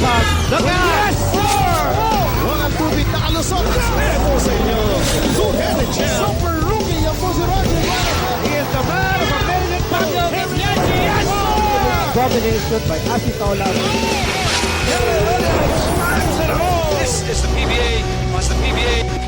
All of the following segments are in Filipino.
pass. Look out! Walang tubig na kalusot. Ito sa inyo. Two-headed champ. Super rookie ang po si Brgy Ginebra. He is the man of a million pounds. Yes! Domination by Asitola. This is the PBA. Wants the PBA.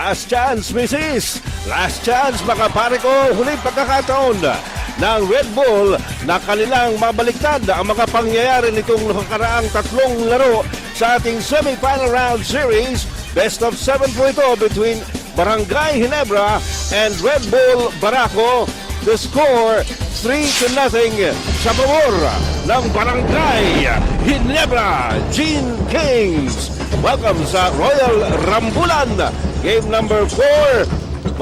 Last chance, Mrs. Last chance, mga pare ko. Huling pagkakataon ng Red Bull na kanilang mabaliktad ang mga pangyayari nitong nakaraang tatlong laro sa ating semi-final round series. Best of 7 po ito between Brgy Ginebra and Red Bull Barako. The score 3-0 sa pabor ng Brgy Ginebra Gene Kings. Welcome sa Royal Rambulan. Game number 4.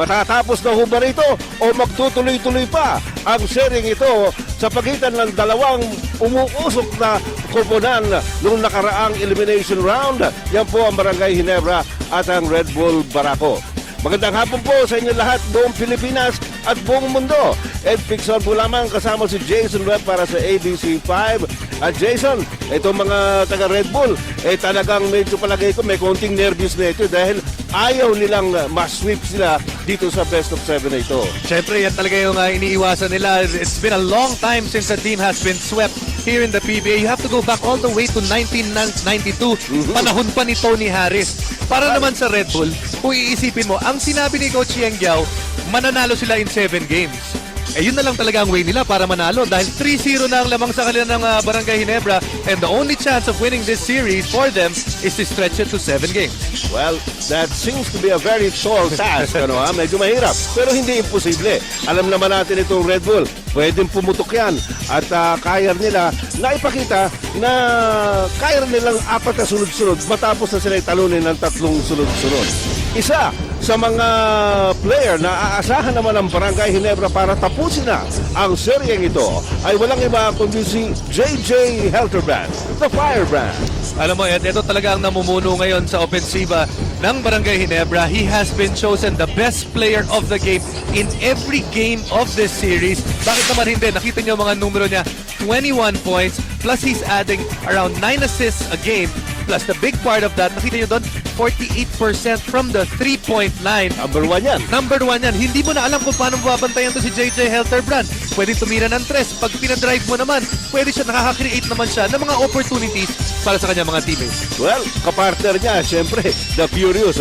Matatapos na ho ba rito o magtutuloy-tuloy pa ang sharing ito sa pagitan ng dalawang umuusok na koponan noong nakaraang elimination round? Yan po ang Brgy Ginebra at ang Red Bull Barako. Magandang hapon po sa inyo lahat buong Pilipinas at buong mundo. Ed Pixon po lamang kasama si Jason Webb para sa ABC5. At Jason, itong mga taga Red Bull, talagang medyo palagay ko may konting nervous na ito dahil ayaw nilang ma-sweep sila dito sa best of 7 na ito. Siyempre, yan talaga yung iniiwasan nila. It's been a long time since a team has been swept here in the PBA. You have to go back all the way to 1992. Panahon pa ni Tony Harris. Para naman sa Red Bull, kung iisipin mo, ang sinabi ni Coach Yang Giao, mananalo sila in 7 games. Yun na lang talaga ang way nila para manalo dahil 3-0 na ang lamang sa kanila ng Brgy Ginebra and the only chance of winning this series for them is to stretch it to 7 games. Well, that seems to be a very tall task. Medyo mahirap, pero hindi imposible. Alam naman natin itong Red Bull, pwedeng pumutok yan at kaya nila na ipakita na kaya nilang 4 na sunod-sunod matapos na sila talunin ng 3 sunod-sunod. Isa sa mga player na aasahan naman ng Brgy Ginebra para tapusin na ang seryeng ito ay walang iba kundi si JJ Helterbrand, the Firebrand. Alam mo, Ed, ito talaga ang namumuno ngayon sa ofensiba ng Brgy Ginebra. He has been chosen the best player of the game in every game of this series. Bakit naman hindi? Nakita niyo mga numero niya, 21 points, plus he's adding around 9 assists a game. Plus the big part of that, nakita niyo doon, 48% from the 3-point line. Number 1 yan. Number 1 yan. Hindi mo na alam kung paano babantayan to si JJ Helterbrand. Pwede tumira ng 3. Pag pinadrive mo naman, pwede siya, nakaka-create naman siya ng mga opportunities para sa kanyang mga teammates. Well, kapartner niya, siyempre, the Furious,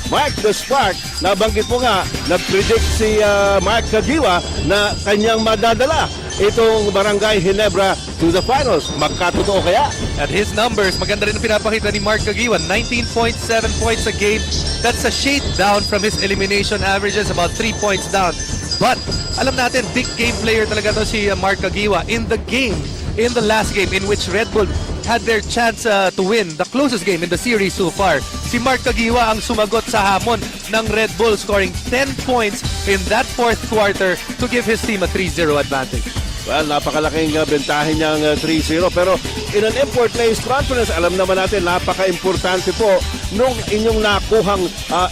Mark the Spark, nabanggit mo nga, nag-predict si Mark Kagiwa na kanyang madadala itong Brgy Ginebra to the finals. Magkatotoo kaya? At his numbers, maganda rin ang pinapakita ni Mark Kagiwa. 19.7 points a game. That's a shade down from his elimination averages, about 3 points down. But, alam natin, big game player talaga to si Mark Kagiwa. In the last game in which Red Bull had their chance to win, the closest game in the series so far, si Mark Kagiwa ang sumagot sa hamon ng Red Bull, scoring 10 points in that fourth quarter to give his team a 3-0 advantage. Well, napakalaking bentahin niyang 3-0. Pero in an import place conference, alam naman natin, napaka-importante po nung inyong nakuhang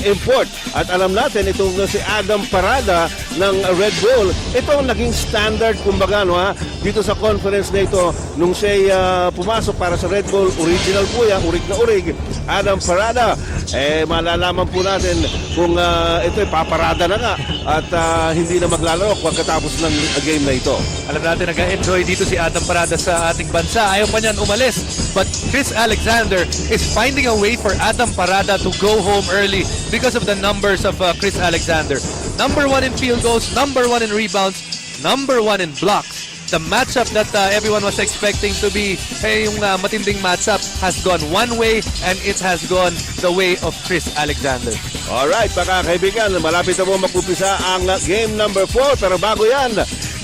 import. At alam natin, itong si Adam Parada ng Red Bull, itong naging standard, kumbaga, dito sa conference na ito, nung siya pumasok para sa Red Bull, original po yan, urig na urig, Adam Parada. Malalaman po natin kung ito paparada na nga at hindi na maglalaro pagkatapos ng game na ito. Alam natin, nag-enjoy dito si Adam Parada sa ating bansa. Ayaw pa niyan umalis. But Chris Alexander is finding a way for Adam Parada to go home early because of the numbers of Chris Alexander. Number 1 in field goals, number 1 in rebounds, number 1 in blocks. the matchup that everyone was expecting to be yung matinding matchup has gone one way, and it has gone the way of Chris Alexander. Alright, mga kaibigan, malapit na po mag-upisa ang game number 4. Pero bago yan,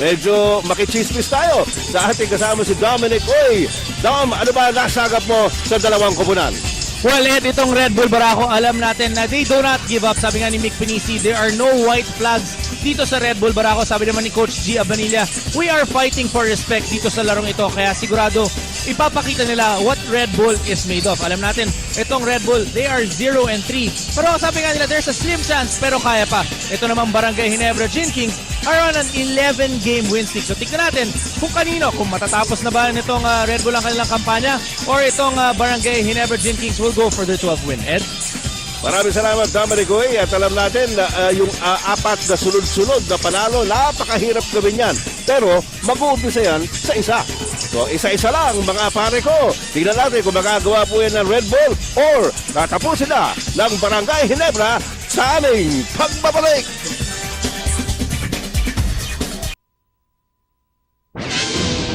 medyo makichismis tayo sa ating kasama si Dominic. Oy, Dom, ano ba nasagap mo sa dalawang koponan? Well, Ed, itong Redbull Barako, alam natin na they do not give up. Sabi nga ni Mick Pinisi, there are no white flags dito sa Redbull Barako. Sabi naman ni Coach G. Abanilla, we are fighting for respect dito sa larong ito. Kaya sigurado, ipapakita nila what Red Bull is made of. Alam natin, itong Red Bull, they are 0-3. Pero sabi nga nila, there's a slim chance, pero kaya pa. Ito naman Barangay Ginebra Gin Kings are on an 11-game win streak. So tignan natin kung kanino, kung matatapos na ba nitong Red Bull ang kanilang kampanya or itong Barangay Ginebra Gin Kings will go for their 12th win. Ed? Maraming salamat, Dominic Oy. At alam natin na yung apat na sunod-sunod na panalo, napakahirap gawin yan. Pero mag-uumpisa yan sa isa. So, isa-isa lang, mga pare ko. Tingnan natin kung magagawa po yan ng Red Bull or tatapusin na ng Barangay Ginebra sa aming pagbabalik.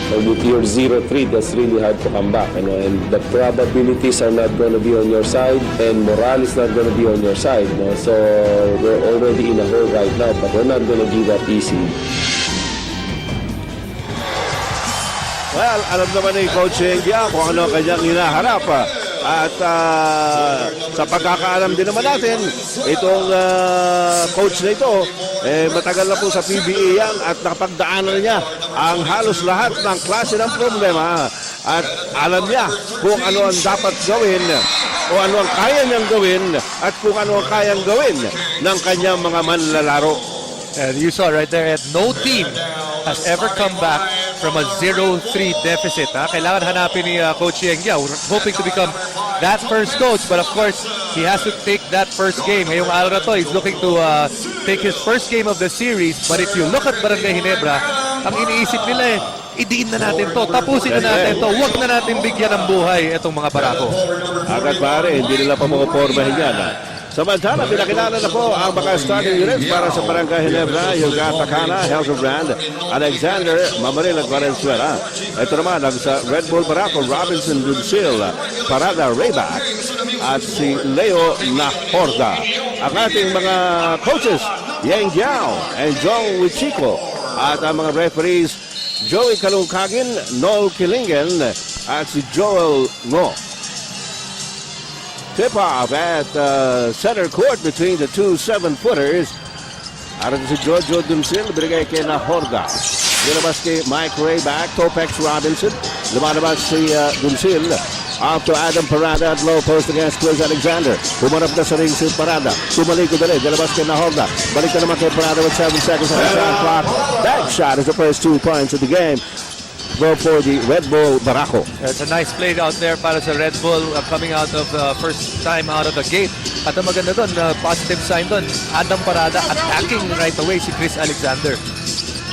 So with your 0-3, that's really hard to come back, and the probabilities are not going to be on your side, and morale is not going to be on your side. So we're already in a hole right now, but we're not going to give up easy. Well, alam naman ni Coach Engia kung ano kanyang hinaharap. At sa pagkakaalam din naman natin, itong coach na ito, matagal na po sa PBA yan at nakapagdaanan niya ang halos lahat ng klase ng problema. At alam niya kung ano ang dapat gawin o ano ang kaya niyang gawin at kung ano ang kayang gawin ng kanyang mga manlalaro. And you saw right there, no team has ever come back from a 0-3 deficit. Kailangan hanapin ni Coach Yengia, hoping to become that first coach. But of course, he has to take that first game. Ngayong araw na to, he's looking to take his first game of the series. But if you look at Barangay Ginebra, ang iniisip nila idiin na natin to, tapusin na natin to, huwag na natin bigyan ng buhay itong mga Barako. Agad pare, hindi nila pa makupormahin yan. Samantala, pinakilala na po ang mga starting units para sa Barangay Ginebra, yung Takana, Helterbrand, Alexander, Mamaril at Valenzuela. Ito naman ang sa Red Bull Barako, Robinson Duncil, Parada Rayback, at si Leo Nahorda. Ang ating mga coaches, Yang Giao and Joe Wichico, at ang mga referees, Joey Kalungkagin, Noel Kilingen, at si Joel Ngo. Tip-off at center court between the two 7-footers. Aron si Jojo Duncil, binigay kay Nahorda. Lumabas kay Mike Rayback, Topex Robinson. Lumalabas si Duncil. Off to Adam Parada at low post against Chris Alexander. Pumarap na sa ring si Parada. Tumalikod ulit. Lumabas kay Nahorda. Balik na naman kay Parada with 7 seconds on the shot clock. That shot is the first 2 points of the game. Go for the Red Bull Barako. It's a nice play out there para sa Red Bull coming out of the first time out of the gate. At ang maganda doon, positive sign doon, Adam Parada attacking right away si Chris Alexander.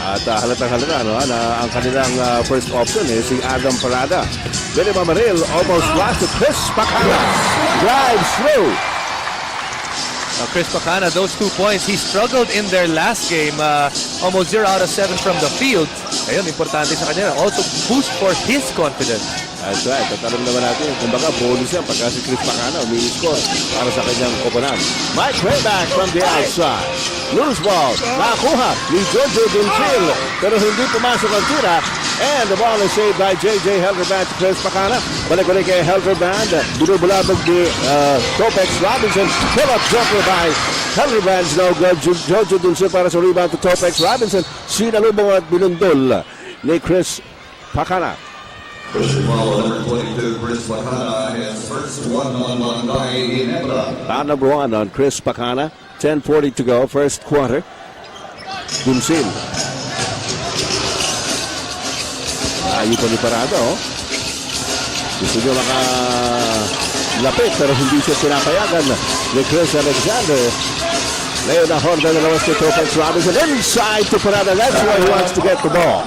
At halatang-halata na ang kanilang first option si Adam Parada. Billy Mamaril almost lost to Chris Pacana. Drives through. Chris Pacana, those 2 points, he struggled in their last game, almost 0 out of 7 from the field. Ayun, importante sa kanya. Also boost for his confidence. That's right. At alam naman natin, kumbaga bonus yan pagka si Chris Pacana umi-score para sa kanyang koponan. Mike Rayback from the outside. Loose ball. Nakuha ni Jojo Duncil. Pero hindi pumasok ang tira. And the ball is saved by J.J. Helterbrand to Chris Pacana. Balik-balik kay Helterbrand. Binubulabog ni Topex Robinson. Pull-up jumper by Helterbrand's no good. Jojo Duncil para sa rebound to Topex Robinson. Sinalubong at binundol ni Chris Pacana. First ball, number 22, Chris Pacana, his first one-on-one by Ginebra. Foul number 1 on Chris Pacana. 10:40 to go, first quarter. Duncil. Ayaw pa ni Parada, Gusto niyo makalapit, pero hindi siya pinapayagan ni Chris Alexander. Leo Nahorda na lawas kay Topex Robinson. Inside to Parada. That's where he wants to get the ball.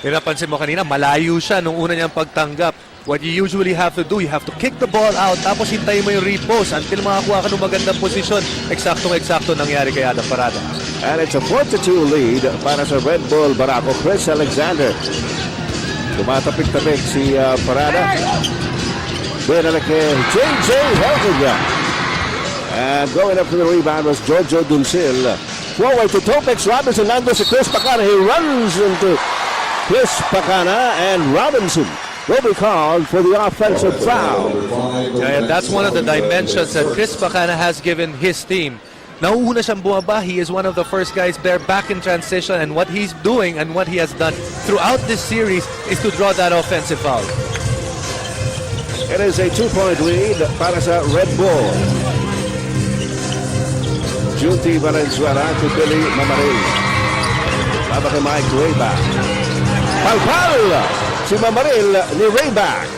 Napansin mo kanina, malayo siya nung una niyang pagtanggap. What you usually have to do, you have to kick the ball out, tapos hintayin mo yung repost until makakuha ka ng magandang posisyon. Eksaktong-eksakto nangyari kay Adam Parada. And it's a 4-2 lead para sa Red Bull Barako. Chris Alexander. Tumatapik-tapik si Parada. Buena kay JJ Helga. And going up for the rebound was Jojo Duncil. Forward to Topex Robinson. Nando si Chris Pacana. He runs into Chris Pacana, and Robinson will be called for the offensive foul. And that's one of the dimensions that Chris Pacana has given his team. Nauuna siyang bumaba. He is one of the first guys there back in transition, and what he's doing and what he has done throughout this series is to draw that offensive foul. It is a 2-point lead para sa Red Bull. Junti Valenzuela to Billy Mamaril. Baba kay Mike Rayback. Palpal! Si Mamaril ni Rayback.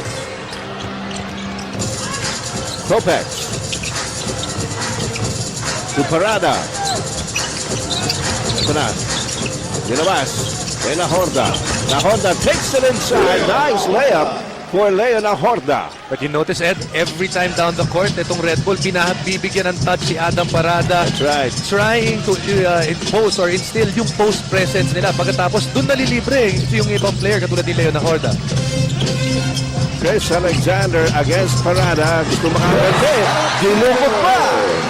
Topex. To Parada. Ito na. Ginabas. Kay Nahorda. Nahorda takes it inside. Nice layup for Leo Nahorda. But you notice, Ed, every time down the court, itong Red Bull, bibigyan ng touch si Adam Parada. That's right. Trying to impose or instill yung post presence nila. Pagkatapos, dun nalilibre yung ibang player katulad ni Leo Nahorda. Chris Alexander against Parada. Gusto makakante. Dinukot pa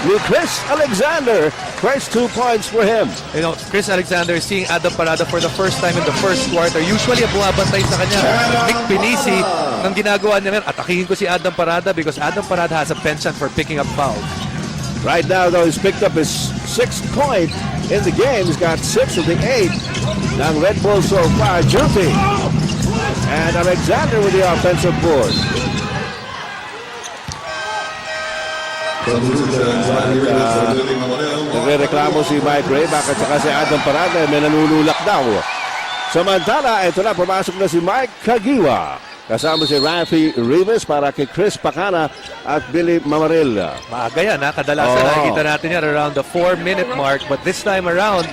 ni Chris Alexander. First 2 points for him. You know, Chris Alexander is seeing Adam Parada for the first time in the first quarter. Usually, ang bumabantay sa kanya, Nick Pinisi, ang ginagawa niya, atakihin ko si Adam Parada because Adam Parada has a penchant for picking up fouls. Right now, though, he's picked up his 6th point in the game. He's got 6 of the 8. Now, Red Bull so far, Junti. And Alexander with the offensive board. Nagre-reklamo si Mike Rayback at saka si Adam Parada. May nanunulak daw. Samantala, ito na, pumasok na si Mike Kagiwa. Kasama si Rafi Rivas para kay Chris Pacana at Billy Mamaril. Maaga yan, ha? Kadalasan nakikita natin yan around the 4-minute mark. But this time around,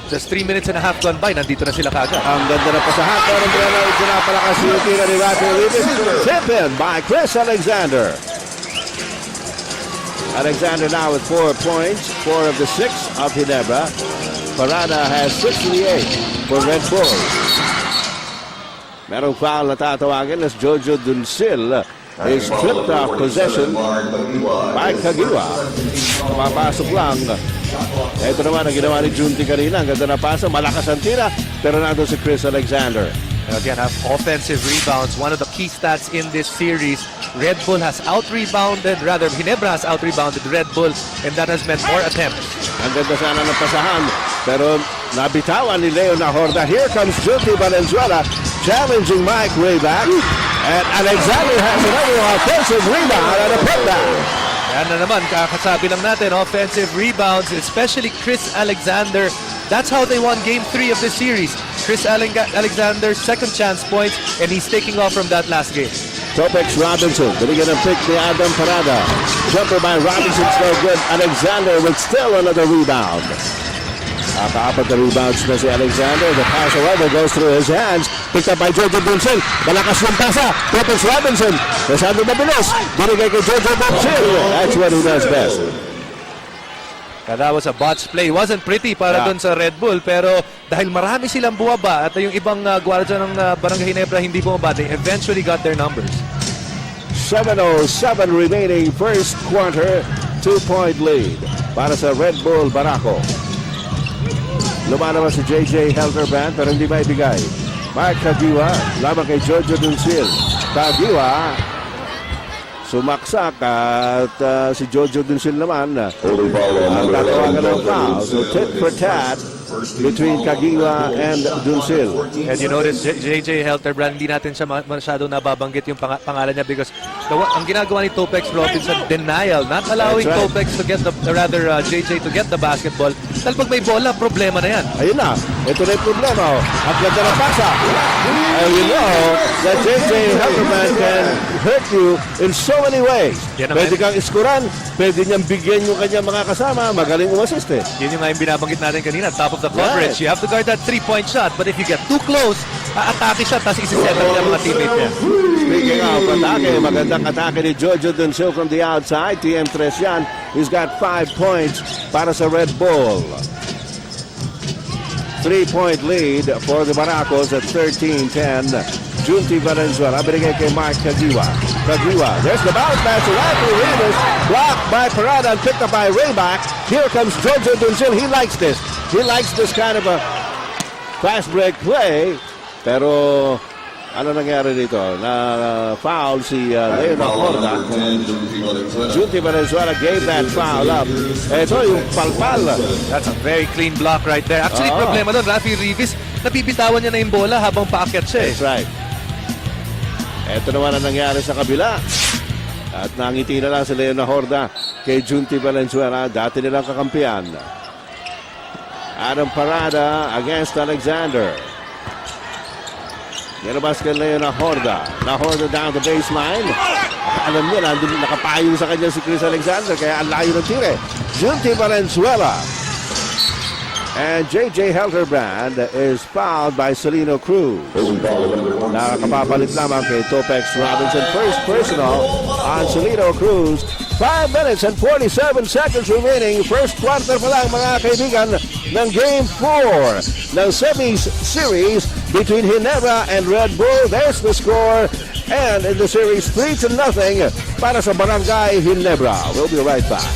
just 3 minutes and a half gone by, nandito na sila kagad. Ang ganda na pasahan. Pero ito na palakas yung tira ni Rafi Rivas. Tip in by Chris Alexander. Alexander now with 4 points, 4 of the 6 of Ginebra. Parada has 6 of the 8 for Red Bull. Merong foul na tatawagin as Jojo Duncil is tripped off possession by Kagiwa. Mapasok lang. Ito naman ang ginawa ni Junti kanina. Ang ganda na pasa, malakas ang tira, pero nandun si Chris Alexander. And again, have offensive rebounds. One of the key stats in this series. Red Bull has out-rebounded, rather, Ginebra has out-rebounded Red Bull, and that has meant more attempts. Ang ganda sana ng pasahan, pero nabitawan ni Leo Nahorda. Here comes Junti Valenzuela, challenging Mike Rayback. And Alexander has another offensive rebound and a putback. Yan na naman, kakasabi lang natin, offensive rebounds, especially Chris Alexander. That's how they won Game 3 of the series. Chris Alexander, second chance points, and he's taking off from that last game. Topex Robinson, binigyan ng pick ni Adam Parada. Jumper by Robinson, still good. Alexander with still another rebound. Apat na rebounds na si Alexander. The pass, however, goes through his hands. Picked up by Jojo Duncil. Malakas yung pasa. Topex Robinson. Nasando na bilis. Binigay kay Jojo Duncil. That's what he does best. That was a botched play. It wasn't pretty para dun sa Red Bull, pero dahil marami silang buwaba at yung ibang gwardiya ng Barangay Ginebra hindi bumaba, they eventually got their numbers. 7:07 remaining first quarter. 2-point lead para sa Red Bull Barako. Lumanaman si JJ Helderbrand pero hindi maibigay. Mark Kagiwa, lamang kay Jojo Duncil. Kagiwa, sumaksak at si Jojo Duncil naman ang tatawagan ng foul. So tit for tat between Kagiwa and Duncil. And you notice JJ Helterbrand, hindi natin siya masyado nababanggit yung pangalan niya because ang ginagawa ni Topex Robinson, denial, not allowing Topex to get JJ to get the basketball. Dahil pag may bola, problema na yan. Ayun na, ito na yung problema. Ang ganda na pasa. And you know that JJ Helderbrand can hurt you in so many ways. Pwede kang iskuran, pwede niyang bigyan yung kanyang mga kasama, magaling umasist eh. Yun yung nga yung binabanggit natin kanina, top of the coverage. You have to guard that 3-point shot, but if you get too close, aatake siya, tapos isisettle niya mga teammate niya. Speaking of atake, magandang atake ni Jojo Duncil from the outside. TM3 yan. He's got 5 points para sa Red Bull. 3-point lead for the Barakos at 13-10. Junti Valenzuela, binigay kay Mark Kagiwa. There's the bounce pass to Rafi Rivas. Blocked by Parada and picked up by Rayback. Here comes Jojo Duncil. He likes this. He likes this kind of a fast break play. Pero ano nangyari dito? Na foul si Leonard Horda. Junti Valenzuela gave that foul up. Ito yung palpal. That's a very clean block right there. Actually, problema doon, Rafi Rivas, napipitawan niya na yung bola habang paakyat siya. That's right. Ito naman ang nangyari sa kabila. At nangiti na lang si Leonard Horda kay Junti Valenzuela. Dati nilang kakampiyan. Adam Parada against Alexander. Nilabas kay Leonard Horda. Horda down the baseline. Alam niya, nakapayo sa kanya si Chris Alexander. Kaya ang layo ng tire. Junti Valenzuela. And J.J. Helterbrand is fouled by Celino Cruz. Nakakapapalit lamang kay Topex Robinson. First personal on Celino Cruz. 5 minutes and 47 seconds remaining. First quarter pa lang mga kaibigan ng Game 4 ng semis series between Ginebra and Red Bull. There's the score. And in the series, 3-0 para sa Barangay Ginebra. We'll be right back.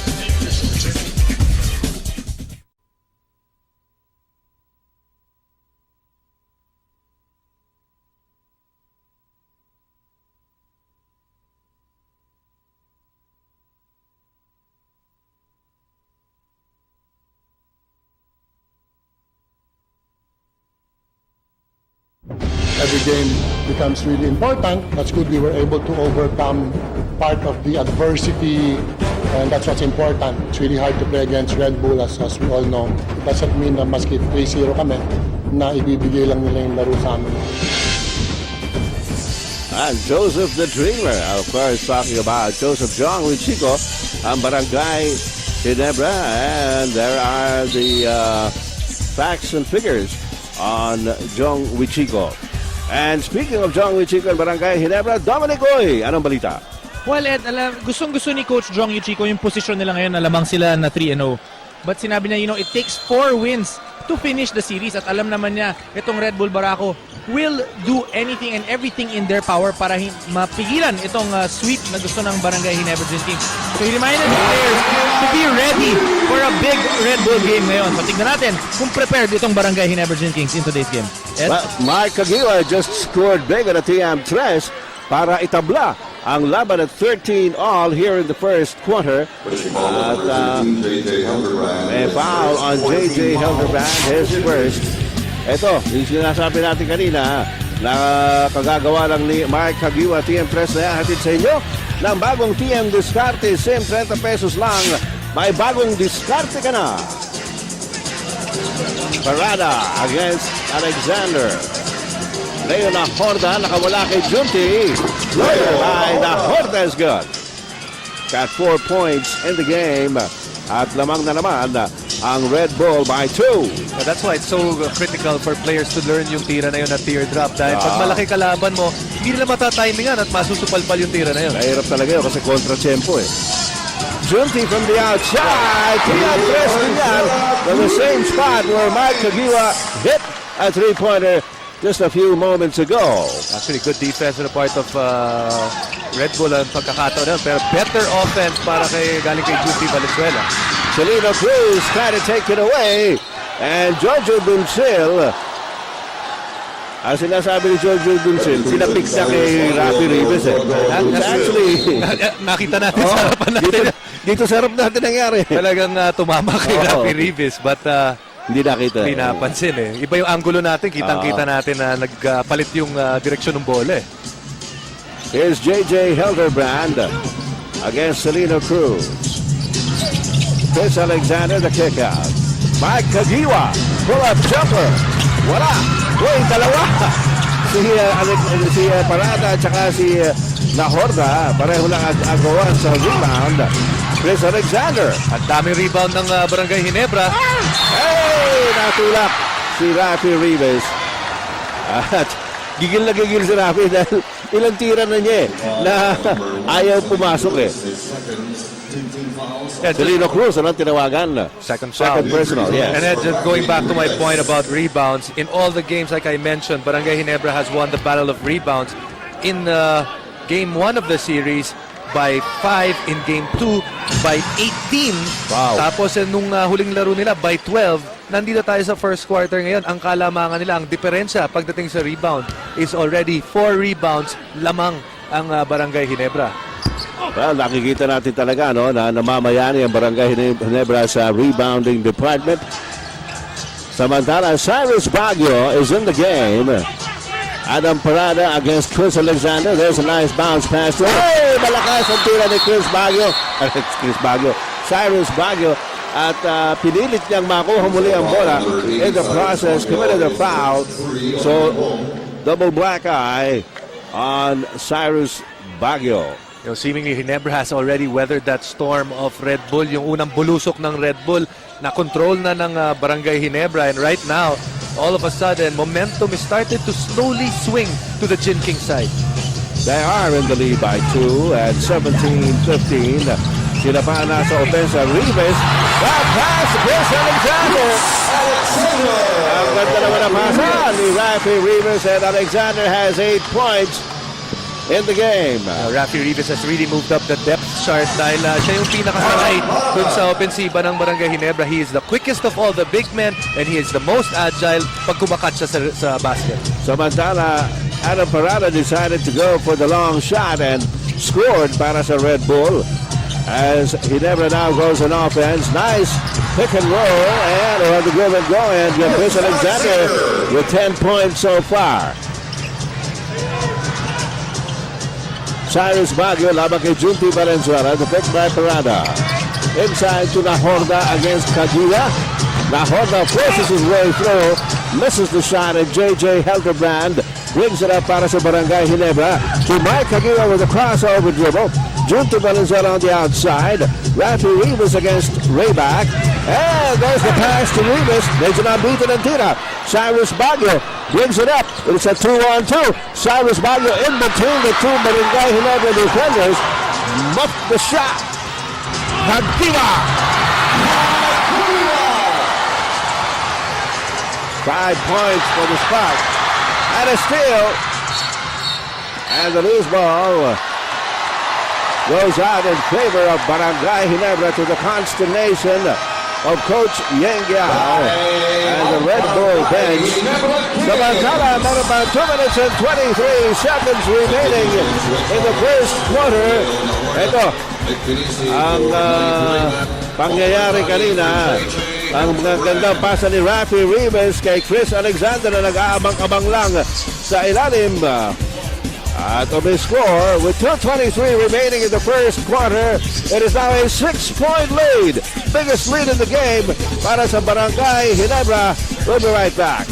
Every game becomes really important. That's good we were able to overcome part of the adversity, and that's what's important. It's really hard to play against Red Bull, as we all know. It doesn't mean na maski 3-0 kami, na ibibigay lang nila yung laro sa amin. And Joseph the Dreamer, of course, talking about Joseph Jong Wichico, ang Barangay Ginebra, and there are the facts and figures on Jong Wichico. And speaking of Jong Wichico and Barangay Ginebra, Dominic Oy, anong balita? Well, Ed, gustong-gusto ni Coach Jong Yuchiko yung posisyon nila ngayon na lamang sila na 3-0. But sinabi niya, it takes 4 wins to finish the series. At alam naman niya, itong Red Bull Barako will do anything and everything in their power para mapigilan itong sweep na gusto ng Barangay Ginebra Dream Team. So he reminded the players to be ready for a big Red Bull game ngayon. So tignan natin kung prepared itong Barangay Ginebra Dream Kings in today's game. Ed? Well, Mike Aguila just scored big at a TM3 para itabla ang laban at 13-all here in the first quarter. At may foul on J.J. Helderbrand, his first. Ito, yung sinasabi natin kanina na kagagawa lang ni Mike Aguila TM3 na hatid sa inyo ng bagong TM Discarte. Sim, 30 pesos lang. May bagong diskarte ka na. Parada against Alexander. Leonard Horda nakawala kay Junti. Lawyer by the Horda is good. Got 4 points in the game. At lamang na naman ang Red Bull by 2. Yeah, that's why it's so critical for players to learn yung tira na yun at teardrop. Dahil pag malaki kalaban mo, hindi nila matatimingan at masusupalpal yung tira na yun. Mahirap talaga yun kasi kontra-tempo eh. Junti from the outside. Press niyan from the same spot where Mike Kagiwa hit a 3-pointer just a few moments ago. Actually, good defense on the part of Red Bull ang pagkakataon na. Pero better offense para galing kay Junti Valenzuela. Celino Cruz trying to take it away. And Jojo Duncil, ang sinasabi ni Jojo Duncil, sinapik na kay Rafi Rivas eh. Actually, nakita natin sa harapan natin. Dito sa harap natin nangyari. Talagang tumama kay Rafi Rivas, but hindi nakita. Hindi napansin eh. Iba yung angulo natin, kitang-kita natin na nagpalit yung direksyon ng bola eh. Here's J.J. Helderbrand against Celino Cruz. Chris Alexander, the kick out. Mike Kagiwa, pull-up jumper. Wala. Uy, dalawa. Si Parada at saka si Horda, pareho lang agawan sa rebound. Chris Alexander. Ang daming rebound ng Barangay Ginebra. Hey! Natulak si Rafi Rivas. At gigil na gigil si Rafi dahil ilang tira na niya na ayaw pumasok eh. Yeah, Celino Cruz, anong tinawagan? second foul. Second personal, yes. And then just going back to my point about rebounds, in all the games, like I mentioned, Barangay Ginebra has won the battle of rebounds. In game 1 of the series, by 5, in game 2, by 18. Wow. Tapos nung huling laro nila, by 12. Nandito tayo sa first quarter ngayon. Ang kalamangan nila, ang diferensya pagdating sa rebound is already 4 rebounds lamang ang Barangay Ginebra. Well, nakikita natin talaga no, na namamayani ang Barangay Ginebra sa rebounding department. Samantala, Cyrus Baguio is in the game. Adam Parada against Chris Alexander. There's a nice bounce pass. Hey! Malakas ang tira ni Chris Baguio. Cyrus Baguio. At pinilit niyang makuha muli ang bola. In the process, committed a foul. So, double black eye on Cyrus Baguio. You know, seemingly Ginebra has already weathered that storm of Red Bull. Yung unang bulusok ng Red Bull na control na ng Barangay Ginebra. And right now, all of a sudden, momentum is started to slowly swing to the Gin King side. They are in the lead by 2 at 17-15. Sila pa nasa offensa. Rivas. That pass to Chris Alexander. Ang ganda naman ang pasa ni Rafi Rivas, and Alexander has 8 points in the game. Rafi Rivas has really moved up the depth chart dahil siya yung pinakasanay dun sa opensiba ng Barangay Ginebra. He is the quickest of all the big men and he is the most agile pag kumakat siya sa basket. Samantala, Adam Parada decided to go for the long shot and scored para sa Red Bull. As Ginebra now goes on offense. Nice pick and roll and on the give and go, and Chris Alexander with 10 points so far. Cyrus Baguio laban kay Junti Valenzuela. The pick by Parada. Inside to Nahorda against Kaguya. Nahorda forces his way through. Misses the shot, and J.J. Helderbrand brings it up para sa Barangay Ginebra. To Mike Kaguya with a crossover dribble. Junti Valenzuela on the outside. Rafi Rivas against Rayback. And there's the pass to Rivas. Medyo nabitin ang tira. Cyrus Baguio brings it up. It's a 2-on-2. Cyrus Baguio in between the two Barangay Ginebra defenders. Muffed the shot. Kagiwa! 5 points for the Spark. And a steal. And the loose ball goes out in favor of Barangay Ginebra, to the consternation of Coach Yeng Yao and the Red Bull bench. Samantala, meron pa 2 minutes and 23 seconds remaining in the first quarter. Ito, ang pangyayari kanina. Ang gandang pasa ni Rafi Rivas kay Chris Alexander na nag-aabang-abang lang sa ilalim. At score with 2:23 remaining in the first quarter. It is now a 6-point lead. Biggest lead in the game para sa Barangay Ginebra. We'll be right back.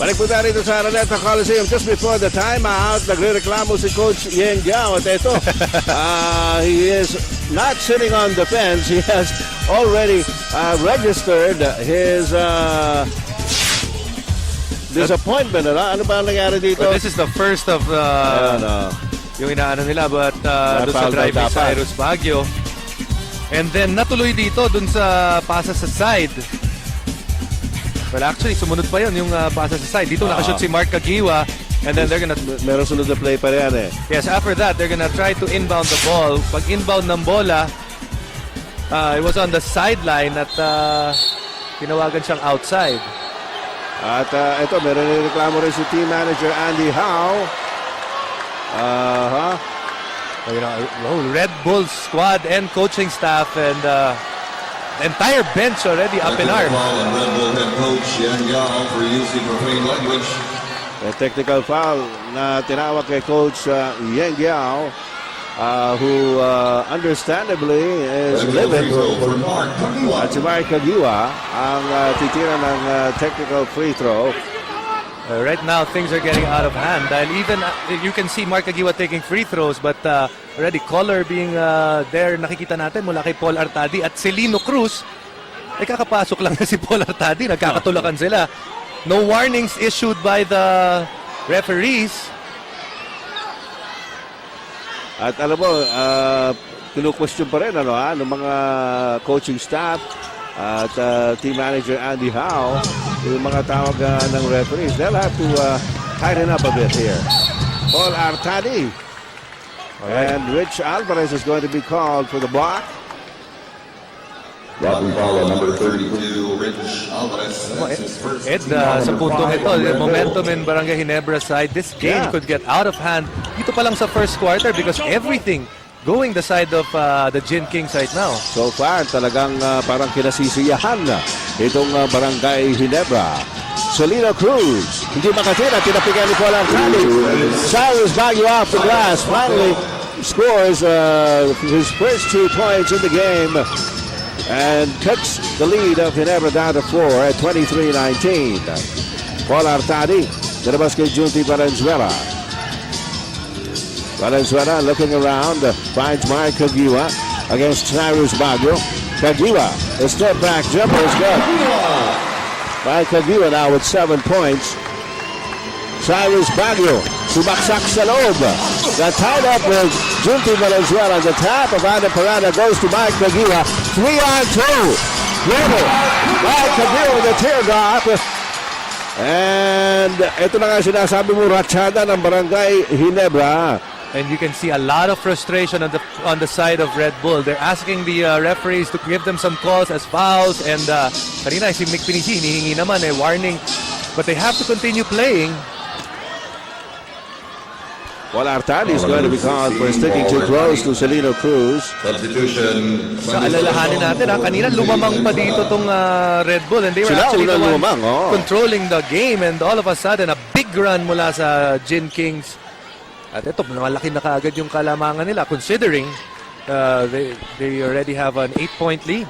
Balik po tayo rito sa Araneta Coliseum just before the timeout. Nagre-reklamo si Coach Yeng Yao. At ito, he is not sitting on the fence. He has already registered his disappointment. Ano ba ang nangyari dito? But this is the first of yung inaano nila, but doon sa drive ni Cyrus Baguio. And then natuloy dito dun sa pasa sa side. Well, actually, sumunod pa yun yung pasa sa side. Dito nakashoot si Mark Kagiwa. And then they're gonna... Meron sunod na play pa rin eh. Yes, after that, they're gonna try to inbound the ball. Pag inbound ng bola, it was on the sideline at tinawagan siyang outside. At ito, meron yung reklamo rin si team manager Andy Howe. So, you know, Red Bull squad and coaching staff and the entire bench already up in arms. Red Bull head coach Yeng Yao for using profane language. A technical foul na tinawag kay Coach Yeng Yao, who understandably is livid. At si Mark Kagiwa ang titira ng technical free throw. Right now, things are getting out of hand. Dahil even you can see Mark Kagiwa taking free throws, but already caller being there, nakikita natin mula kay Paul Artadi at Celino Cruz. Ay kakapasok lang na si Paul Artadi, nagkakatulakan sila. No warnings issued by the referees. At alam mo, kinu-question pa rin ng mga coaching staff at team manager Andy Howe, yung mga tawag ng referees. They'll have to tighten up a bit here. Paul Artadi and Rich Alvarez is going to be called for the block. Robbing foul on number 32, Rich Alvarez. That's his first Ed, team foul, sa number puntong 5 ito, on the Red Bull. momentum in Barangay Ginebra side, this game Yeah. could get out of hand dito pa lang sa first quarter because everything going the side of the Gin Kings right now. So far, talagang parang kinasisiyahan itong Barangay Ginebra. Solino Cruz, hindi makatira, tinapigan ni Paul Artadi. Cyrus Baguio off the glass, finally scores his first 2 points in the game and cuts the lead of Ginebra down to 4 at 23-19. Paul Artadi, nilabas kay Junti Valenzuela. Valenzuela looking around, finds Mark Kagiwa against Cyrus Baguio. Kagiwa, a step back jumper is good. Mark Kagiwa now with 7 points. Cyrus Baguio, sumaksak sa loob. Got tied up with Junti Valenzuela. The tap of Ana Parada goes to Mike Kagiwa. 3-on-2. Dribble. Mike Kagiwa with a teardrop. And ito na nga sinasabi mo, ratsyada ng Barangay Ginebra. And you can see a lot of frustration on the side of Red Bull. They're asking the referees to give them some calls as fouls. And kanina si Mick Pinisi, hinihingi naman warning. But they have to continue playing. Well, Artadi is going to be called for sticking too close to Solino Cruz. Substitution. So alalahanin natin kanina lumamang pa dito tong Red Bull and they were Sila actually the unang one lumamang, controlling the game and all of a sudden a big run mula sa Gin Kings. At ito, malaki na kaagad yung kalamangan nila considering they already have an 8-point lead.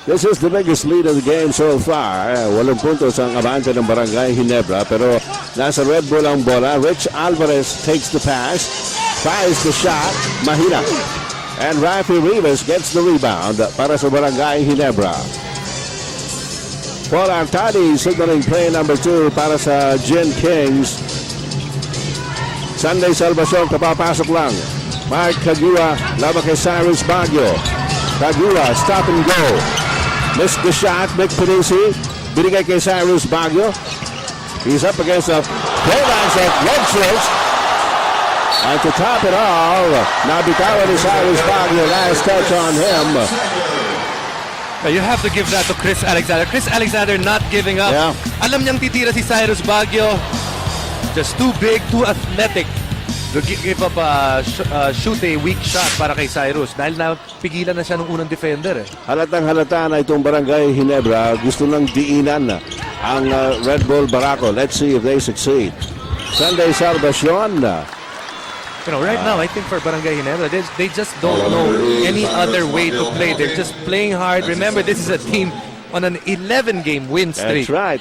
This is the biggest lead of the game so far. 8 puntos ang abante ng Barangay Ginebra. Pero nasa Red Bull ang bola. Rich Alvarez takes the pass. Tries the shot. Mahina. And Rafi Rivas gets the rebound para sa Barangay Ginebra. Paul Artadi signaling play number 2 para sa Gin Kings. Sunday Salvacion kapapasok lang. Mark Kagiwa laban kay Cyrus Baguio. Kagiwa stop and go. Missed the shot. Mick Pinisi binigay kay Cyrus Baguio. He's up against a playbox of red shirts. And to top it all, nabitawan ni Cyrus Baguio. Last touch on him. You have to give that to Chris Alexander. Chris Alexander not giving up. Yeah. Alam niyang titira si Cyrus Baguio. Just too big, too athletic to give up shoot a weak shot para kay Cyrus dahil napigilan na siya ng unang defender. Halatang halata na itong Barangay Ginebra gusto nang diinan ang Red Bull Barako. Let's see if they succeed. Sunday Salvacion. Right now, I think for Barangay Ginebra, they just don't know any other way to play. They're just playing hard. Remember, this is a team on an 11-game win streak. That's right.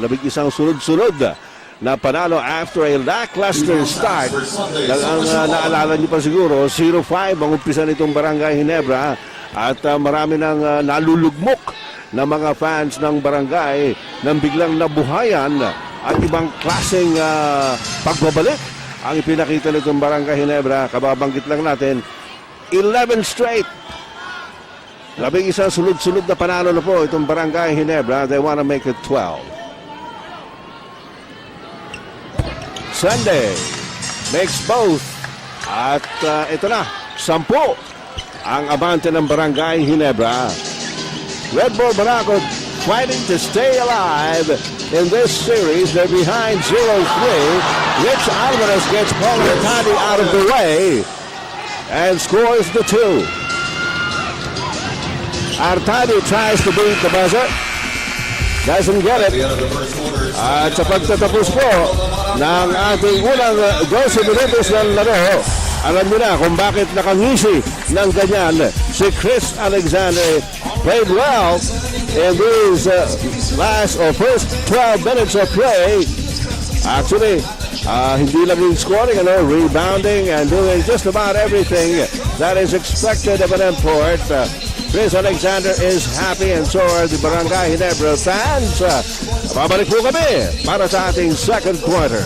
Nabig-isang sunod-sunod na panalo after a lackluster start. Ang naalala niyo pa siguro, 0-5 ang umpisa nitong Barangay Ginebra at marami nang nalulugmok na mga fans ng barangay nang biglang nabuhayan at ibang klaseng pagbabalik ang ipinakita nitong Barangay Ginebra. Kababanggit lang natin, 11 straight. Labing isang sunod-sunod na panalo na po itong Barangay Ginebra. They want to make it 12. Sunday makes both. At ito na, 10 ang abante ng Barangay Ginebra. Redbull Barako fighting to stay alive in this series. They're behind 0-3. Rich Alvarez gets Paul Artadi out of the way and scores the 2. Artadi tries to beat the buzzer. Doesn't get it. At sa pagtatapos po ng ating unang 12 minutos ng laro, alam niyo na kung bakit nakangisi ng ganyan si Chris Alexander. Played well in these first 12 minutes of play. Actually, hindi lang yung scoring, rebounding and doing just about everything that is expected of an import. Chris Alexander is happy and so are the Barangay Ginebra fans. Babalik po kami para sa ating second quarter.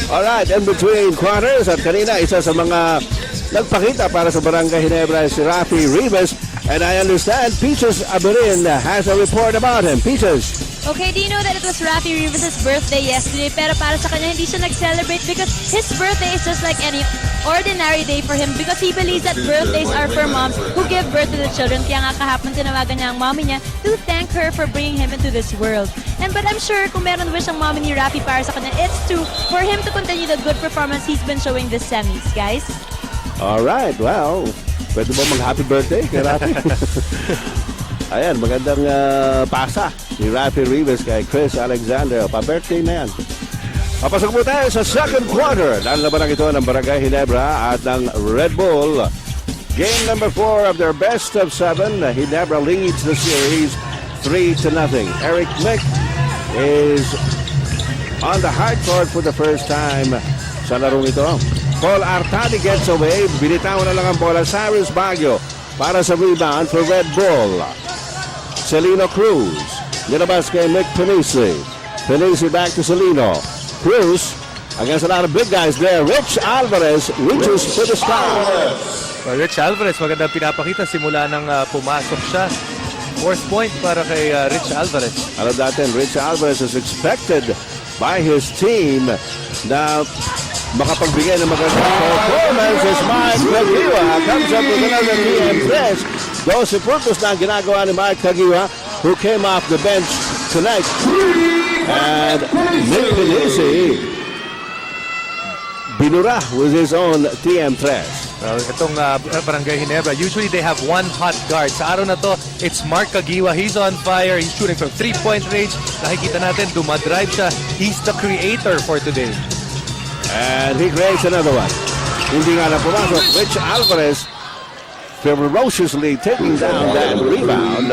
Alright, in between quarters at kanina isa sa mga nagpakita para sa Barangay Ginebra si Rafi Rivas, and I understand Peaches Aberin has a report about him. Peaches. Okay, do you know that it was Rafi Rivas' birthday yesterday? Pero para sa kanya, hindi siya nag-celebrate because his birthday is just like any ordinary day for him because he believes that birthdays are for moms who give birth to the children. Kaya nga kahapon tinawagan niya ang mommy niya to thank her for bringing him into this world. But I'm sure kung meron wish ang mommy ni Rafi para sa kanya, it's for him to continue the good performance he's been showing this semis, guys. Alright, well, pwede ba mag-happy birthday kay Rafi? Ayan, magandang pasa ni Rafi Rivas kay Chris Alexander. Pa-birthday na yan. Papasok po tayo sa second quarter ng labanang ito ng Barangay Ginebra at ng Red Bull. Game number 4 of their best of 7. Ginebra leads the series 3-0. Eric Mick is on the hard court for the first time sa larong ito. Paul Artadi gets away. Binitawan na lang ang bola. Cyrus Baguio para sa rebound for Red Bull. Celino Cruz. Nilabas kay Mick Pinisi. Pinisi back to Celino. Cruz against a lot of big guys there. Rich Alvarez reaches for the star. Well, Rich Alvarez, magandang pinapakita simula nang pumasok siya. Fourth point para kay Rich Alvarez. Alam natin, Rich Alvarez is expected by his team na makapagbigay ng magandang performance as Mike Kagiwa comes up with another TM press. 12 puntos na ang ginagawa ni Mike Kagiwa who came off the bench tonight. And Nick Pinisi binura with his own TM press. Well, itong Barangay Ginebra, usually they have one hot guard. Sa araw na to, it's Mark Kagiwa. He's on fire. He's shooting from 3-point range. Nakikita natin, dumadrive siya. He's the creator for today. And he creates another one. Hindi nga na pumasok. Rich Alvarez ferociously taking down that rebound.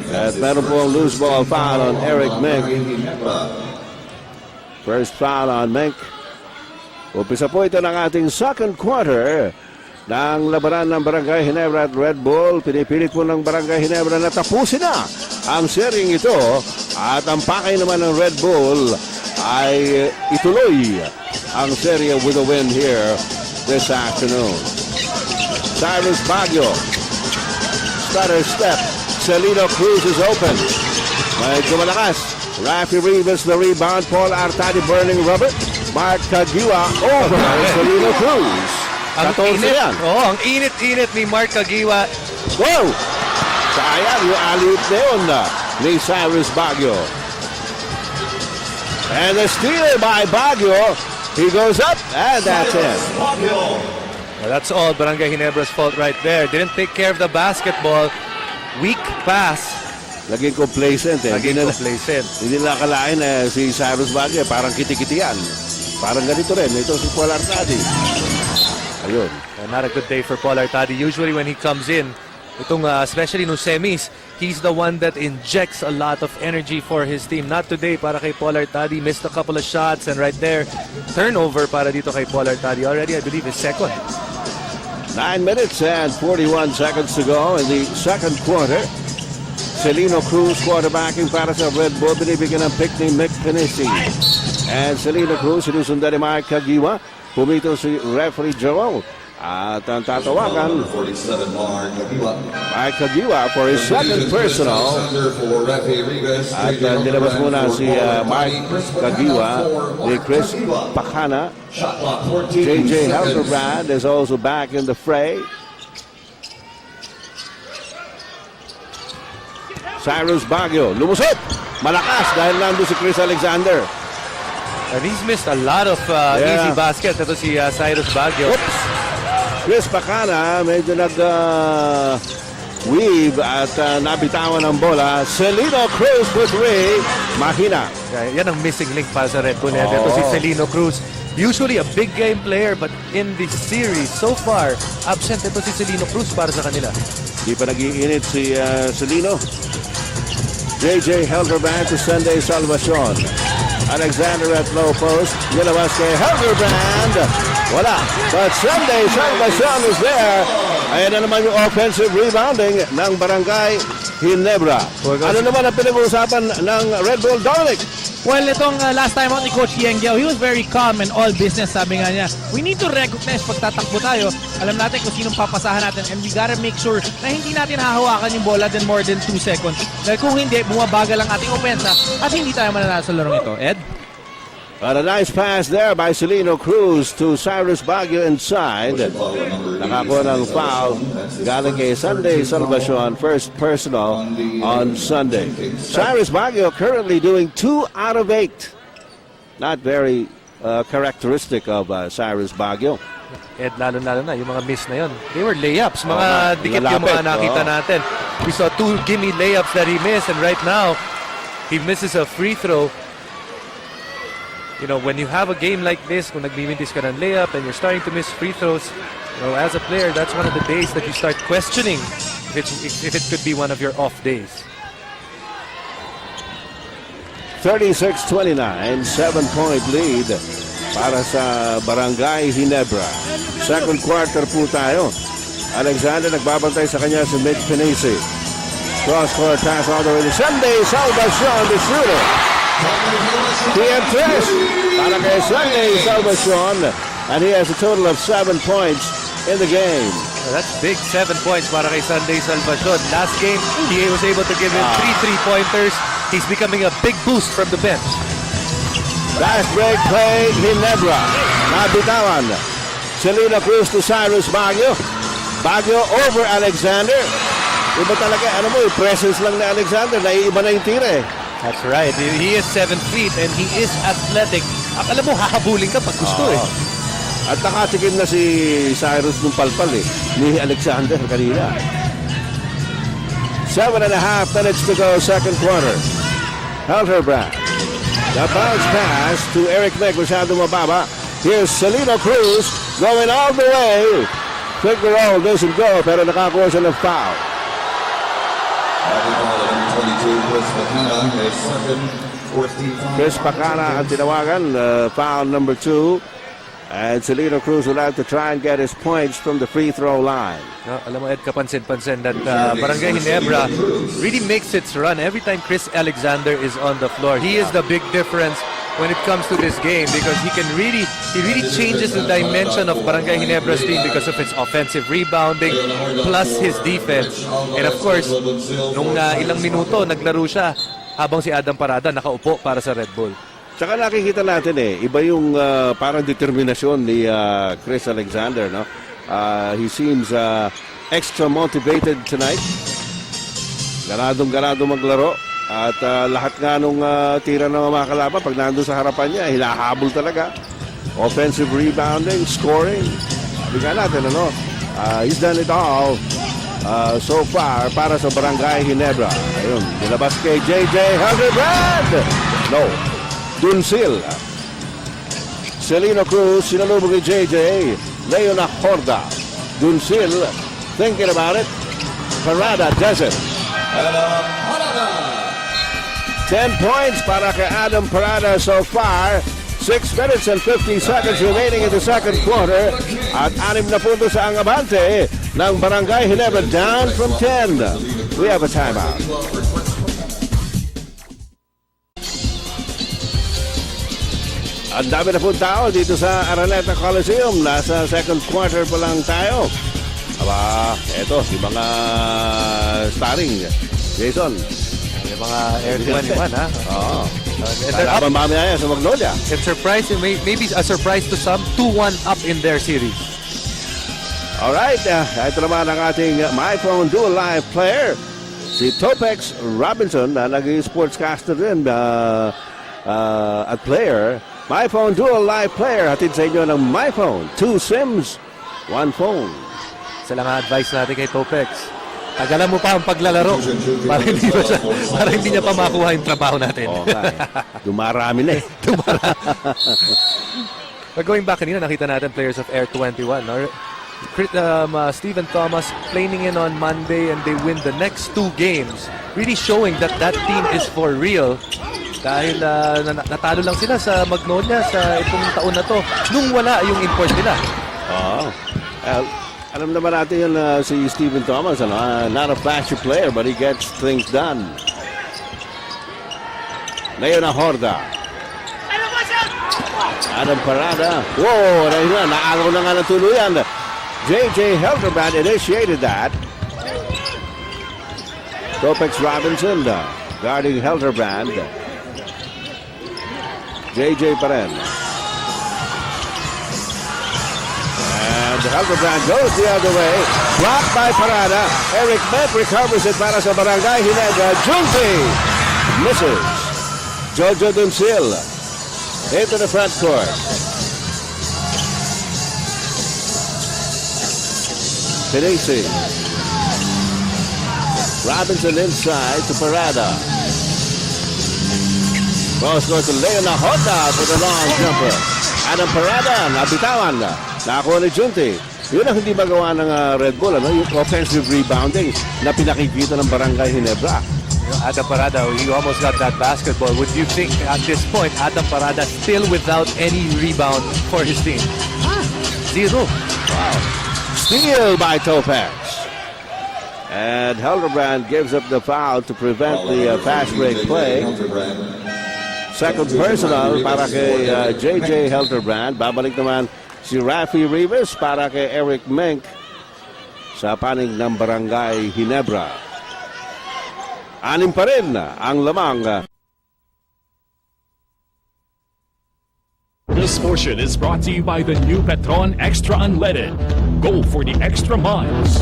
At meron po ang loose ball foul on Eric Mink. First foul on Mink. Umpisa po ito ng ating second quarter ng labanan ng Barangay Ginebra at Red Bull. Pinipilit po ng Barangay Ginebra na tapusin na ang seryeng ito. At ang pakay naman ng Red Bull ay ituloy ang serye with a win here this afternoon. Cyrus Baguio. Stutter step. Celino Cruz is open. Medyo malakas. Rafi Rivas the rebound. Paul Artadi burning rubber. Mark Kagiwa over Celino Cruz. Ang 14 init, yan. ang init-init ni Mark Kagiwa. Wow! Sayang yung alley-oop na yun ni Cyrus Baguio. And the steal by Baguio. He goes up and that's it. Well, that's all Barangay Ginebra's fault right there. Didn't take care of the basketball. Weak pass. Naging complacent eh. Naging complacent. Hindi nila akalain si Cyrus Baguio parang kiti-kiti yan. Parang ganito rin. Ito si Paul Artadi. Ayun. Not a good day for Paul Artadi. Usually when he comes in, itong especially no semis, he's the one that injects a lot of energy for his team. Not today para kay Paul Artadi. Missed a couple of shots and right there, turnover para dito kay Paul Artadi. Already, I believe, his second. 9 minutes and 41 seconds to go in the second quarter. Celino Cruz quarterbacking para sa Red Bull. Binibigyan ng pick ni Mick Pinisi. And Celino Cruz, sinusundan ni Mike Kagiwa. Pumito si referee Joel. At ang tatawagan, Mike Kagiwa for his second personal. At nilabas muna si Mike Kagiwa ni Chris Pakana. JJ Helderbrand is also back in the fray. Cyrus Baguio, lumusot! Malakas dahil nandun si Chris Alexander. And he's missed a lot of easy baskets. Ito si Cyrus Baguio. Oops! Chris Pakana medyo nag-weave at nabitawan ang bola. Celino Cruz for 3. Mahina. Yan ang missing link para sa Red Bull. Ito si Celino Cruz. Usually a big game player but in this series so far, absent ito si Celino Cruz para sa kanila. Di pa nag-iinit si Celino. JJ Helderbrand to Sunday Salvacion. Alexander at low post. Nilabas kay Helderbrand. Wala. But Sunday Salvacion is there. Ayan na naman yung offensive rebounding ng Barangay Ginebra. Ano naman ang pinag-uusapan ng Red Bull, Dominic? Well, itong last time out ni Coach Yengyao, he was very calm and all business. Sabi nga niya, we need to recognize pag tatakbo tayo. Alam natin kung sinong papasahan natin and we gotta make sure na hindi natin hahawakan yung bola than more than 2 seconds. Dahil kung hindi, bumabagal ang ating opensa at hindi tayo mananalo sa larong ito. Ed? But a nice pass there by Celino Cruz to Cyrus Baguio inside. Nakakuha ng foul. Galing kay Sunday Salvacion, first personal on Sunday. Cyrus Baguio currently doing 2 out of 8. Not very characteristic of Cyrus Baguio. Ed, lalo-lalo na, yung mga miss na yun. They were layups. Mga dikit yung mga nakita natin. We saw 2 gimme layups that he missed, and right now, he misses a free throw. You know, when you have a game like this, kung nagbimintis ka ng layup and you're starting to miss free throws, you know, as a player, that's one of the days that you start questioning if it could be one of your off days. 36-29, 7-point lead para sa Barangay Ginebra. Second quarter po tayo. Alexander nagbabantay sa kanya si Mick Pinisi. Cross-court pass all the way to Sunday Salvacion, the shooter. PM3 para kay Sunday Salvacion, and he has a total of 7 points in the game. That's big, 7 points para kay Sunday Salvacion. Last game, he was able to give him 3 3-pointers. He's becoming a big boost from the bench. Fast break play, Ginebra. Nabitawan. Celino Cruz to Cyrus Baguio. Baguio over Alexander. Iba talaga, ano mo, presence lang ni Alexander. Naiiba na yung tira eh. That's right. He is 7 feet and he is athletic. Akala mo, hahabulin ka pag gusto eh. At nakatikim na si Cyrus nung palpal eh, ni Alexander kanina. 7.5 minutes to go, second quarter. Helterbrand. The bounce pass to Eric Mick, masyado mababa. Here's Celino Cruz going all the way. Quick roll, doesn't go, pero nakakuha siya ng foul. Chris Pacana ang tinawagan, foul number 2. And Celino Cruz will have to try and get his points from the free throw line. Alam mo, Ed, kapansin-pansin that Barangay Ginebra really makes its run every time Chris Alexander is on the floor. He is the big difference when it comes to this game because he really changes the dimension of Barangay Ginebra's team because of his offensive rebounding plus his defense. And of course, nung ilang minuto naglaro siya habang si Adam Parada nakaupo para sa Red Bull. Tsaka nakikita natin iba yung parang determinasyon ni Chris Alexander, no? He seems extra motivated tonight. Ganadong-ganado maglaro. At lahat nga nung tira ng mga kalaban, pag nandun sa harapan niya, hilahabol talaga. Offensive rebounding, scoring. Sabi nga natin, he's done it all so far para sa Barangay Ginebra. Ayun, nilabas kay JJ Helderbrand. No. Dunsil. Celino Cruz, sinalubog ni JJ. Leona Horda. Dunsil, thinking about it. Parada does it. 10 points para kay Adam Parada so far. 6 minutes and 50 seconds remaining in the second quarter. At 6 na puntos ang abante ng Barangay Ginebra, down from 10. We have a timeout. Ang dami na po tao dito sa Araneta Coliseum. Nasa second quarter pa lang tayo. Aba, eto, yung mga starring. Jason. Yung mga Air 21, ha? Oo. Kalaban mamaya sa Magnolia. It's surprising, maybe a surprise to some, 2-1 up in their series. Alright, ito naman ang ating MyPhone Dual Live player. Si Topex Robinson, na naging sportscaster din at player. MyPhone Dual Live player, hatid sa inyo ng MyPhone. 2 SIMs, 1 phone. Isa lang ang advice natin kay Topex. Tagalan mo pa ang paglalaro para hindi niya pa makuha yung trabaho natin. Okay. Dumarami na eh. But going back kanina, nakita natin players of Air 21. Stephen Thomas playing in on Monday and they win the next 2 games. Really showing that team is for real. Dahil natalo lang sila sa Magnolia sa itong taon na to nung wala yung import nila. Alam naman natin yun si Stephen Thomas, not a flashy player but he gets things done. Ngayon na Horda. Adam Parada. Whoa, naagaw na nga ng tuluyan. J.J. Helterbrand initiated that. Topex Robinson guarding Helterbrand. J.J. pa rin. And Helterbrand goes the other way. Blocked by Parada. Eric Met recovers it para sa Barangay Ginebra. Junti misses. Jojo Duncil into the front court. Pinisi. Robinson inside to Parada. Cross court to Leon Horda for the long jumper. Adam Parada, nabitawan. Nakakuha ni Junti. Yun ang hindi magawa ng Red Bull, yung offensive rebounding na pinakikita ng Barangay Ginebra. Adam Parada, he almost got that basketball. Would you think at this point, Adam Parada still without any rebound for his team? Zero. Wow. Steal by Topex. And Helterbrand gives up the foul to prevent the fast break play. Second personal para kay J.J. Helterbrand. Babalik naman si Rafi Rivas para kay Eric Menk sa panig ng Barangay Ginebra. Anim pa rin ang lamang. This portion is brought to you by the new Petron Extra Unleaded. Go for the extra miles.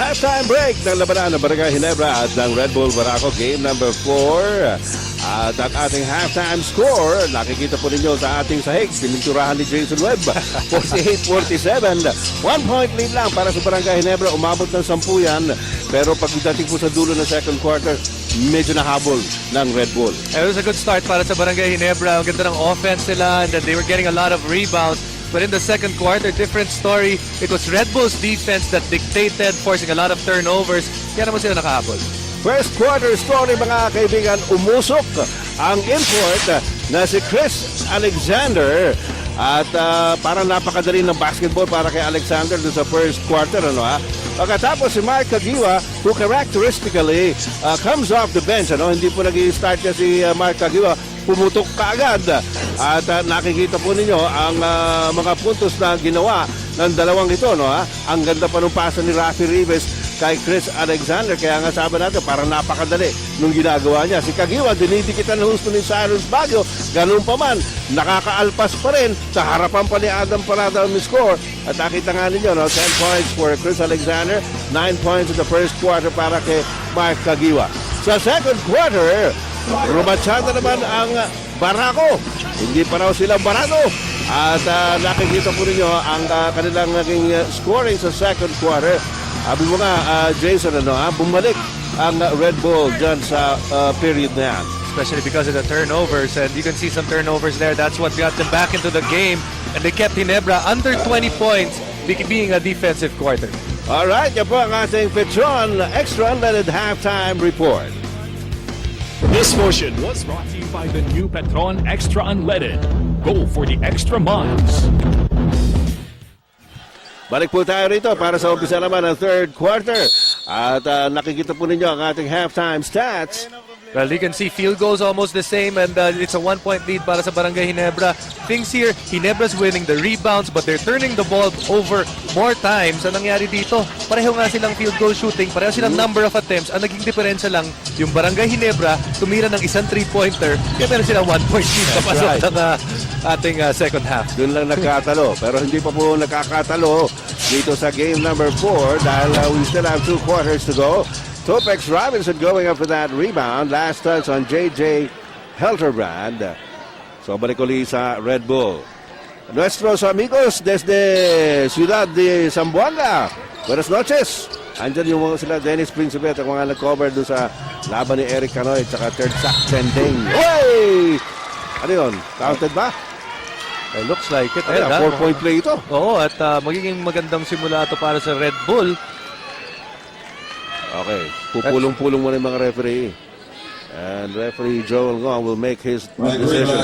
Halftime break ng labanan ng Barangay Ginebra at ng Redbull Barako, game number 4. At ang ating halftime score, nakikita po ninyo sa ating sahig, pininturahan ni Jason Webb, 48-47. 1 point lead lang para sa Barangay Ginebra, umabot ng 10 yan. Pero pagdating po sa dulo ng second quarter, medyo nahabol ng Red Bull. It was a good start para sa Barangay Ginebra. Ang ganda ng offense nila and then they were getting a lot of rebounds. But in the second quarter, different story. It was Red Bull's defense that dictated, forcing a lot of turnovers. Kaya naman sila nakahabol. First quarter story mga kaibigan, umusok ang import na si Chris Alexander. At parang napakadali ng basketball para kay Alexander doon sa first quarter. Pagkatapos si Mark Kagiwa, who characteristically comes off the bench. Hindi po nag-i-start niya si Mark Kagiwa. Pumutok kaagad. At nakikita po ninyo ang mga puntos na ginawa ng dalawang ito. Ang ganda pa ng pasa ni Rafi Rivas kay Chris Alexander. Kaya nga sabi natin, parang napakadali nung ginagawa niya. Si Kagiwa, dinidikitan ng husto ni Cyrus Baguio. Ganun pa man, nakakaalpas pa rin sa harapan pa ni Adam Parada ang score. At nakita nga ninyo, 10 points for Chris Alexander, 9 points in the first quarter para kay Mark Kagiwa. Sa second quarter, rumatsada naman ang Barako. Hindi pa raw silang barado. At nakikita po ninyo ang kanilang naging scoring sa second quarter. Sabi mo nga, Jason, bumalik ang Red Bull dyan sa period na yan. Especially because of the turnovers. And you can see some turnovers there. That's what got them back into the game. And they kept Ginebra under 20 points, being a defensive quarter. Alright, yan po ang ating Petron Extra Unleaded Halftime Report. This portion was brought to you by the new Petron Extra Unleaded. Go for the extra miles. Balik po tayo rito para sa umpisa naman ng third quarter. At nakikita po ninyo ang ating halftime stats. Well, you can see field goals almost the same and it's a 1-point lead para sa Barangay Ginebra. Things here, Ginebra's winning the rebounds but they're turning the ball over more times. Ang nangyari dito, pareho nga silang field goal shooting, pareho silang number of attempts. Ang naging diferensya lang, yung Barangay Ginebra tumira ng isang 3-pointer kaya meron silang 1-point lead sa pasok ng ating second half. Doon lang nagkatalo pero hindi pa po nakakatalo dito sa game number 4 dahil we still have 2 quarters to go. Topex Robinson going up for that rebound. Last touch on J.J. Helterbrand. So balik uli sa Red Bull. Nuestros amigos desde Ciudad de Zamboanga. Buenas noches. Andyan yung mga sila Dennis Principe at mga nag-cover doon sa laban ni Eric Canoy at saka third sack Tendeng. Hey! Ano yun? Counted ba? It looks like it. 4-point play ito. Oo, at magiging magandang simula ito para sa Red Bull. Okay, pupulong-pulong mo na yung mga referee. And referee Joel Ngong will make his decision.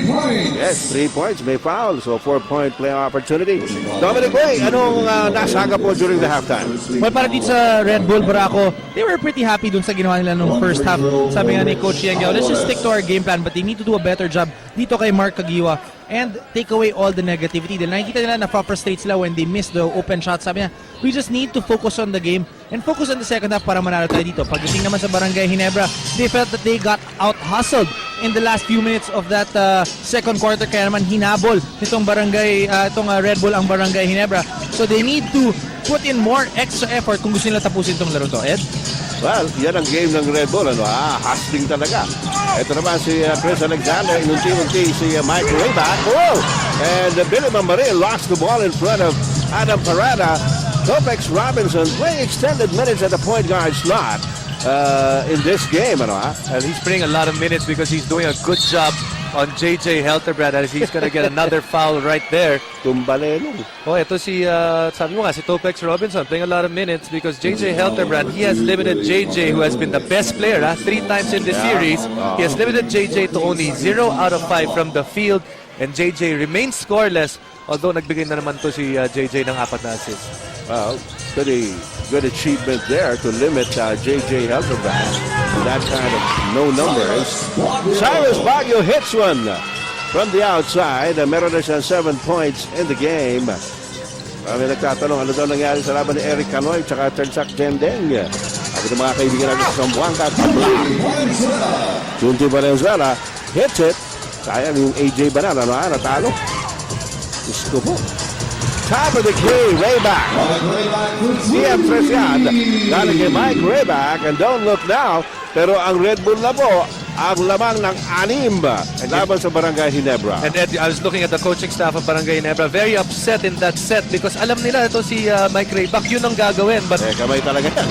points. Yes, 3 points, may foul. So 4-point play opportunity. Dominic Way, anong nasaga po during the halftime? Well, para dito sa Red Bull Barako, they were pretty happy dun sa ginawa nila nung first half. Sabi nga ni Coach Yang, let's just stick to our game plan, but they need to do a better job dito kay Mark Kagiwa and take away all the negativity. Dahil nakikita nila na frustrate sila when they miss the open shots. Sabi niya, we just need to focus on the game and focus on the second half para manalo tayo dito. Pagdating naman sa Barangay Ginebra, they felt that they got out-hustled in the last few minutes of that second quarter. Kaya naman hinabol itong Red Bull ang Barangay Ginebra. So they need to put in more extra effort kung gusto nila tapusin itong laro to. Ed? Well, yan ang game ng Red Bull. Hustling talaga. Ito naman si Chris Alexander. Inunti-unti si Mike Rayback. Oh! And Billy Mambaril lost the ball in front of Adam Parada. Topex Robinson playing extended minutes at the point guard slot in this game. And he's playing a lot of minutes because he's doing a good job on JJ Helterbrand, and he's gonna get another foul right there. Tumbaleno. Oh, ito si, sabi mo nga, si Topex Robinson playing a lot of minutes because JJ Helterbrand, he has limited JJ, who has been the best player 3 times in the series. He has limited JJ to only 0 out of 5 from the field, and JJ remains scoreless, although nagbigay na naman to si JJ ng 4 na assists. Well, pretty good achievement there to limit J.J. Helterbrand to that kind of no numbers. Cyrus Baguio hits one from the outside. Meron na siyang 7 points in the game. May nagtatanong, ano daw nangyari sa laban ni Eric Canoy at Tersak Jendeng. Sabi ng mga kaibigan natin sa Sambuanga. Junti Valenzuela hits it. Sayang yung AJ Banana, natalo. Gusto po. Top of the key, Rayback. CM Tresian, galing kay Mike Rayback, and don't look now. Pero ang Red Bull na po, ang lamang ng 6 laban sa Barangay Ginebra. And Ed, I was looking at the coaching staff of Barangay Ginebra, very upset in that set because alam nila ito si Mike Rayback, yun ang gagawin. But Kamay talaga yan.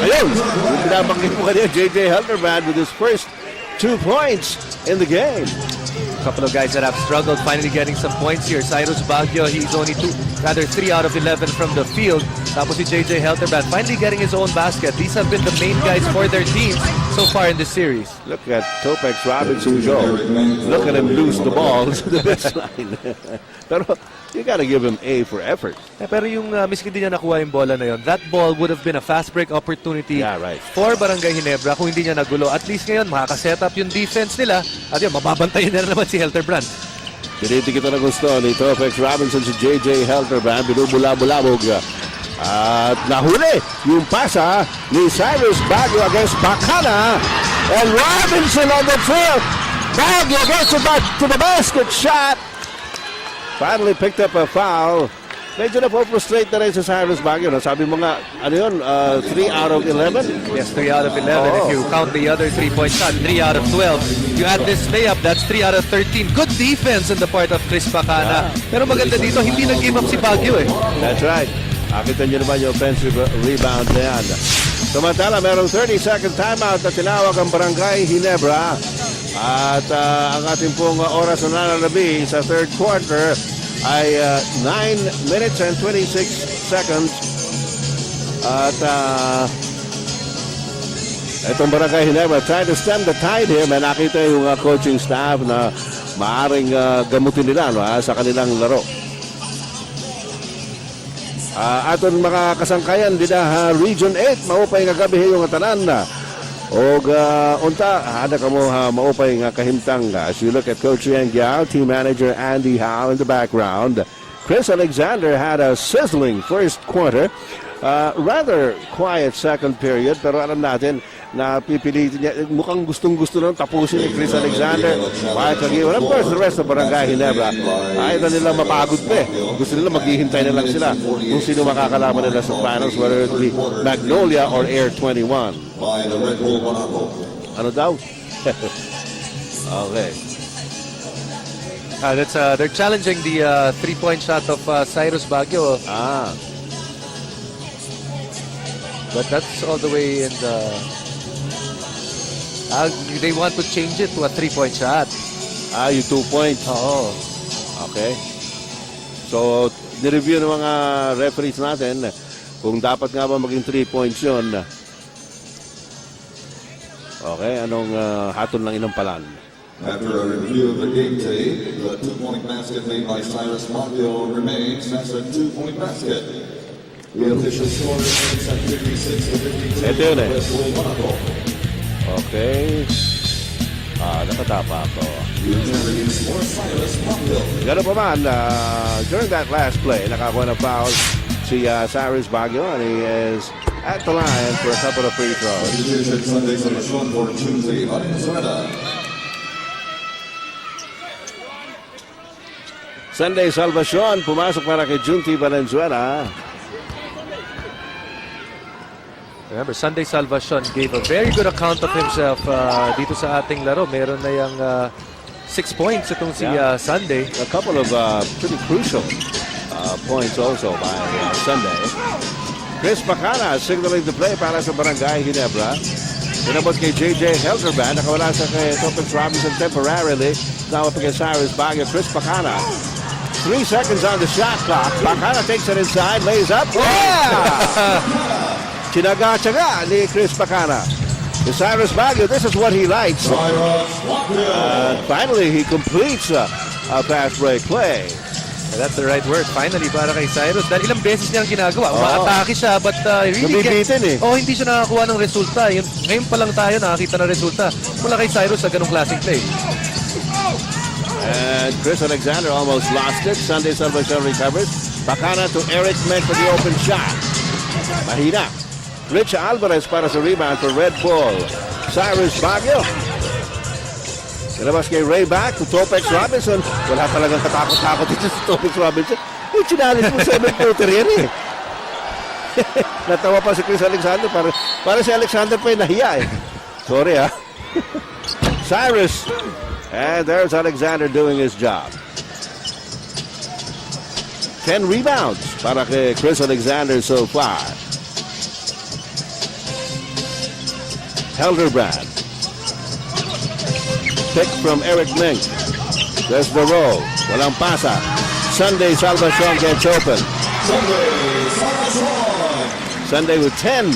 Ayun, yung pinabanggit mo kanina, J.J. Helterbrand with his first 2 points in the game. couple of guys that have struggled finally getting some points here. Cyrus Baguio, he's only 3 out of 11 from the field. Tapos si JJ Helterbrand finally getting his own basket. These have been the main guys for their teams so far in this series. Look at Topex Robinson go. Look at him lose the ball to the baseline. Pero you gotta give him A for effort. Pero yung miski di niya nakuha yung bola na yun, that ball would have been a fast break opportunity for Barangay Ginebra kung hindi niya nagulo. At least ngayon, makaka-set up yung defense nila. At yun, mababantayin na naman si Helterbrand. Tinitikita na gusto ni Topex Robinson si JJ Helterbrand. Binubula-bulabog. At nahuli yung pasa ni Cyrus Baguio against Bacana. And Robinson on the trail. Baguio gets it back to the basket shot. Finally picked up a foul. Medyo na-frustrate na rin sa Cyrus Baguio. Sabi mo nga, ano yun, 3 out of 11? Yes, 3 out of 11. If you count the other 3-point shot, 3 out of 12. You add this layup, that's 3 out of 13. Good defense on the part of Chris Bacana. Pero maganda dito, hindi nag-give up si Baguio eh. That's right. Nakita nyo naman yung offensive rebound na yan. Samantala, merong 30-second timeout na tinawag ang Barangay Ginebra. At ang ating pong oras na nananabi sa third quarter ay 9 minutes and 26 seconds. At itong Barangay Ginebra trying to stem the tide here. May nakita yung coaching staff na maaring gamutin nila sa kanilang laro. Aton mga kasangkayan din Region 8 maupay nga gabi yung tanan na og unta hada kamo maupay nga kahimtang as you look at Coach Yang Giao, team manager Andy Howe in the background. Chris Alexander had a sizzling first quarter, rather quiet second period, pero alam natin na pipilitin niya, mukhang gustong-gusto nang tapusin ni Chris Alexander. Of course, the rest of Barangay Ginebra, ayaw na nila mapagod pa eh. Gusto nila maghihintay na lang sila kung sino makakalaban nila sa finals, whether it be Magnolia or Air 21. Ano daw? Okay. They're challenging the 3-point shot of Cyrus Baguio. But that's all the way in the... they want to change it to a 3-point shot. Yung 2 points. Oo. Okay. So, nireview ng mga referees natin kung dapat nga ba maging 3 points yun. Okay, anong hatol ng inampalan? After a review of the game tape, the 2-point basket made by Cyrus Montiel remains. That's a 2-point basket. The official score is at 56 to 52. Ito yun eh. Redbull Barako. Okay. Nakatapa ako. The carries for Cyrus Montiel. Gano'n pa man, during that last play, nakakuha na foul si Cyrus Baguio, and he is at the line for a couple of free throws. Sunday Salvation for Tuesday, Valenzuela. Sunday Salvacion, pumasok para kay Junti Valenzuela. Remember, Sunday Salvacion gave a very good account of himself dito sa ating laro. Meron na yung 6 points itong si Sunday. A couple of pretty crucial points also by Sunday. Chris Bacana signaling the play para sa Brgy Ginebra. Inabot kay JJ Helderman. Nakawala sa kay Topaz Robinson temporarily. Now up against Cyrus Baguio. Chris Bacana. 3 seconds on the shot clock. Bacana takes it inside, lays up. Yeah! Tinaga-tsaga ni Chris Bacana. To Cyrus Baguio, this is what he likes. And finally, he completes a fast break play. That's the right word. Finally, para kay Cyrus. Dahil ilang beses niyang ginagawa. Umaatake siya, but really Nabibitin eh. hindi siya nakakuha ng resulta. Ngayon pa lang tayo nakakita ng resulta mula kay Cyrus sa ganong klaseng play. And Chris Alexander almost lost it. Sunday Salvation recovers. Bacana to Eric Menk for the open shot. Mahina. Rich Alvarez para sa rebound for Red Bull. Cyrus Baguio. Ilabas kay Ray back to Topex Robinson. Wala talagang katakot-takot dito sa Topex Robinson. Yung challenge mo 7-footer yan eh. Natawa pa si Chris Alexander. Para si Alexander pa yung nahiya eh. Sorry ha. Cyrus. And there's Alexander doing his job. 10 rebounds para kay Chris Alexander so far. Helderbrand. Pick from Eric Mink. There's the roll. Walang pasa. Sunday Salvacion gets open. Sunday with 10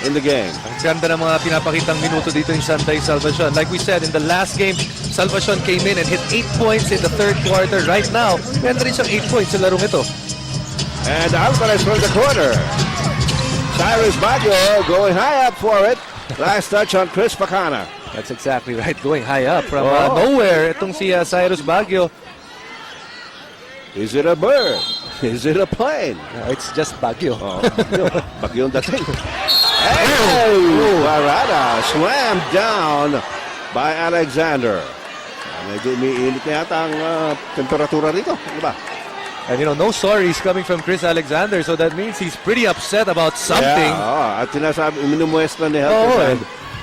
in the game. Ang ganda ng mga pinapakitang minuto dito yung Sunday Salvacion. Like we said, in the last game, Salvacion came in and hit 8 points in the third quarter. Right now, meron rin siyang 8 points sa larong ito. And Alvarez from the corner. Cyrus Baguio going high up for it. Last touch on Chris Bacana. That's exactly right. Going high up from nowhere. Itong si Cyrus Baguio. Is it a bird? Is it a plane? It's just Baguio. Oh, Baguio dating. Hey! Barada slammed down by Alexander. Medyo umiinit na yata ang temperatura rito. Ano ba? And no sorries coming from Chris Alexander, so that means he's pretty upset about something. Yeah, at sinasabi, minumuestra ni Helderman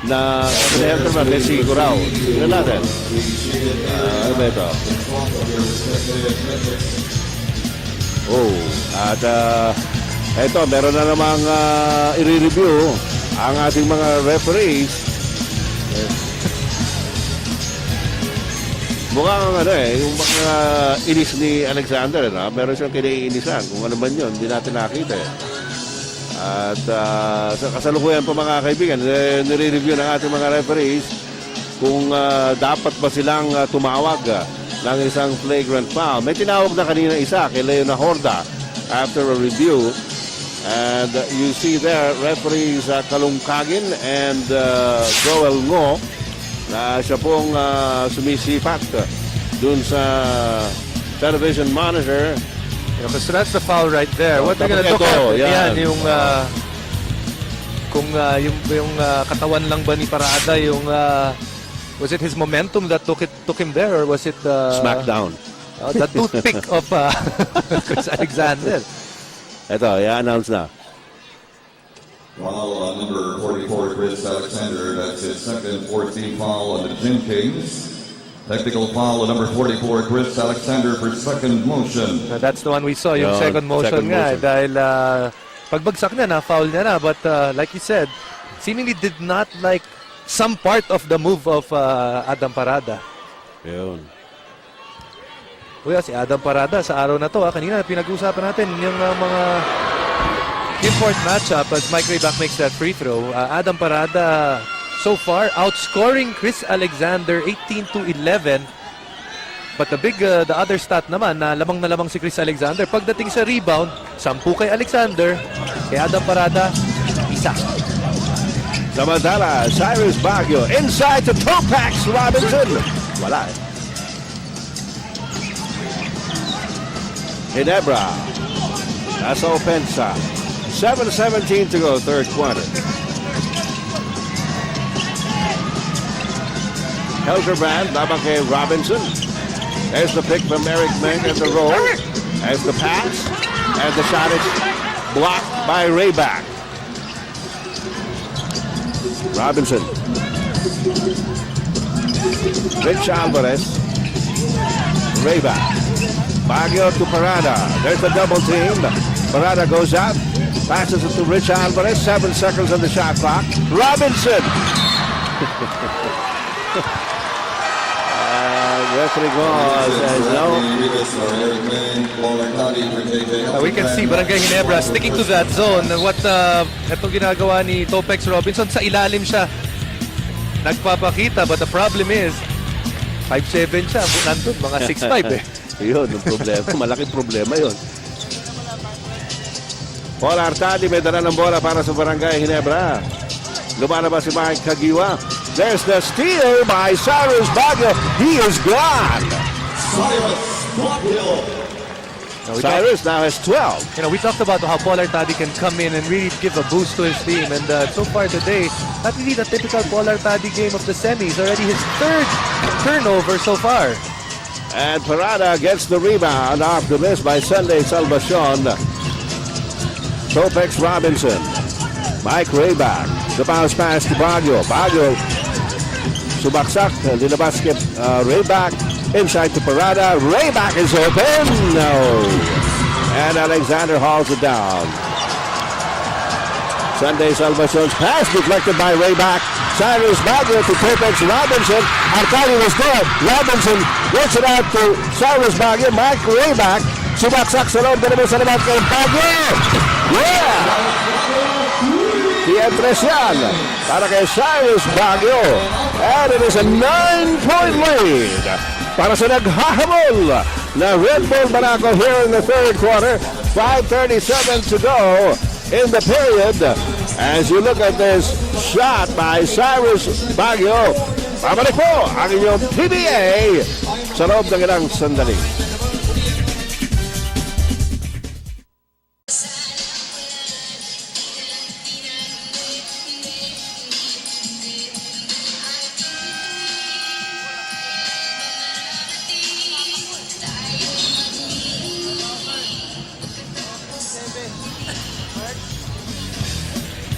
na si Helderman may sigo raw. Tignan natin. Ano ba ito? At eto, meron na namang i-review ang ating mga referees. Mukhang yung mga inis ni Alexander, meron siyang kinaiinisan. Kung ano man yun, hindi natin nakita eh. At sa kasalukuyan pa mga kaibigan, nire-review ng ating mga referees kung dapat ba silang tumawag ng isang flagrant foul. May tinawag na kanina isa kay Leona Horda after a review. And you see there, referees Kalungkagin and Joel Ngo na siya pong sumisipat dun sa television monitor. So that's the foul right there. What they're gonna look at, yan, yung kung yung katawan lang ba ni Parada, yung was it his momentum that took him there, or was it Smackdown? The toothpick of Chris Alexander? Ito, i-announce na. Foul on number 44, Chris Alexander. That's his second 14 foul on the Gin Kings. Technical foul on number 44, Chris Alexander for second motion. That's the one we saw, yung second motion nga. Dahil pagbagsak niya, na-foul niya na. But like you said, seemingly did not like some part of the move of Adam Parada. Yun. Kuya, si Adam Parada sa araw na to, kanina pinag-usapan natin yung mga import matchup as Mike Rayback makes that free throw. Adam Parada so far, outscoring Chris Alexander 18-11. But the other stat naman na lamang si Chris Alexander. Pagdating sa rebound, 10 kay Alexander, kay Adam Parada, 1. Samantala, Cyrus Baguio inside to Topax Robinson. Wala eh. Ginebra. Nasa opensa. 7:17 to go, third quarter. Helterbrand, labang kay Robinson. There's the pick from Eric Meng at the roll. There's the pass. And the shot is blocked by Rayback. Robinson. Rich Alvarez. Rayback. Baguio to Parada. There's the double team. Parada goes out. Passes it to Rich Alvarez. 7 seconds on the shot clock. Robinson. Referee says no. We can see Barangay Ginebra sticking to that zone. What itong ginagawa ni Topex Robinson, sa ilalim siya nagpapakita, but the problem is 5'7" siya, nandun mga 6'5" eh. Yun, yung problema. Malaking problema yun. Paul Artadi may dala ng bola para sa Barangay Ginebra. Lumalabas si Mike Kagiwa. There's the steal by Cyrus Baguio. He is gone. Cyrus now has 12. You know, we talked about how Paul Artadi can come in and really give a boost to his team. And so far today, not really the typical Paul Artadi game of the semis. Already his 3rd turnover so far. And Parada gets the rebound off the miss by Sunday Salvacion. Topex Robinson. Mike Rayback. The bounce pass to Baguio. Baguio subaksak. Linabas kay Rayback. Inside to Parada. Rayback is open. No. And Alexander hauls it down. Sunday Salvacion's pass deflected by Rayback. Cyrus Baguio to Topex Robinson. Arcadi was there. Robinson gets it out to Cyrus Baguio. Mike Rayback. Subaksak sa loob. Ganun sa naman kay Baguio. Yeah! Tientres yan para kay Cyrus Baguio. And it is a 9-point lead para sa naghahamol na Redbull Barako here in the third quarter. 5:37 to go in the period. As you look at this shot by Cyrus Baguio, pabalik po ang inyong PBA sa loob ng ilang sandali.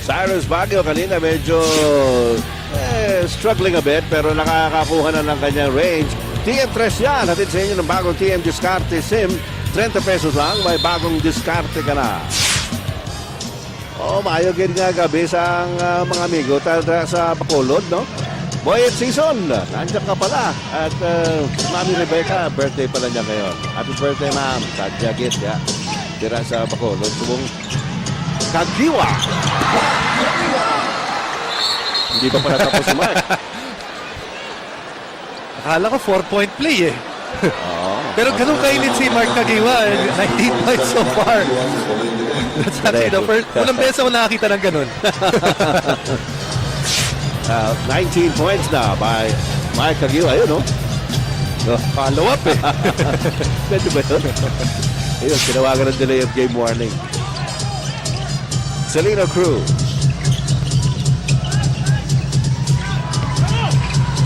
Cyrus Baguio kanina medyo struggling a bit pero nakakakuha na ng kanyang range. TM3 yan. Hatid sa inyo ng bagong TM Discarte SIM. 30 pesos lang. May bagong diskarte ka na. Mayogin nga gabi sa mga amigo sa Bacolod, no? Boy at season. Nandiyan ka pala. At Mami Rebecca, birthday pala niya ngayon. Happy birthday, ma'am. Sadya gift, ya. Tira sa Bacolod. Subong Kagiwa. Hindi pa pala tapos si Mark. Akala ko 4-point play eh. Pero ganun kainit si Mark Kagiwa. 19 points so far. That's actually the first. Unang beses ako nakakita ng ganun. 19 points na by Mark Kagiwa. Ayun, no? Follow up eh. Pwede ba yun? Ayun, tinawagan ng delay of game warning. Celino Cruz.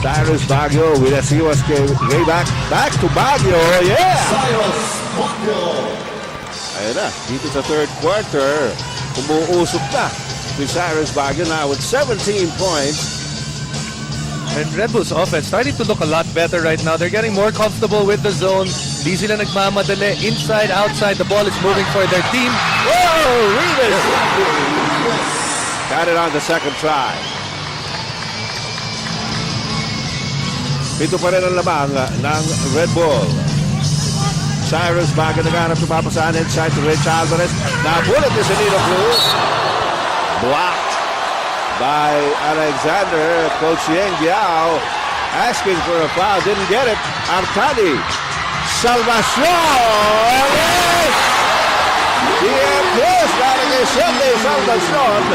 Cyrus Baguio with a CUSK Rayback. Back to Baguio. Yeah! Ayun na. Dito sa third quarter, umuusok na with Cyrus Baguio now with 17 points. And Red Bull's offense starting to look a lot better right now. They're getting more comfortable with the zone. Di sila nagmamadali. Inside, outside, the ball is moving for their team. Whoa! Rivas! Got it on the second try. Ito pa rin ang lamang ng Red Bull. Cyrus Baguio naghanap tumapasahan inside to Rich Alvarez. Nabulat ni Celino Cruz. Blocked by Alexander. Coach Yeng Biao asking for a foul. Didn't get it. Artadi. Salvacion! Yes! Galing kay Sunday Salvacion.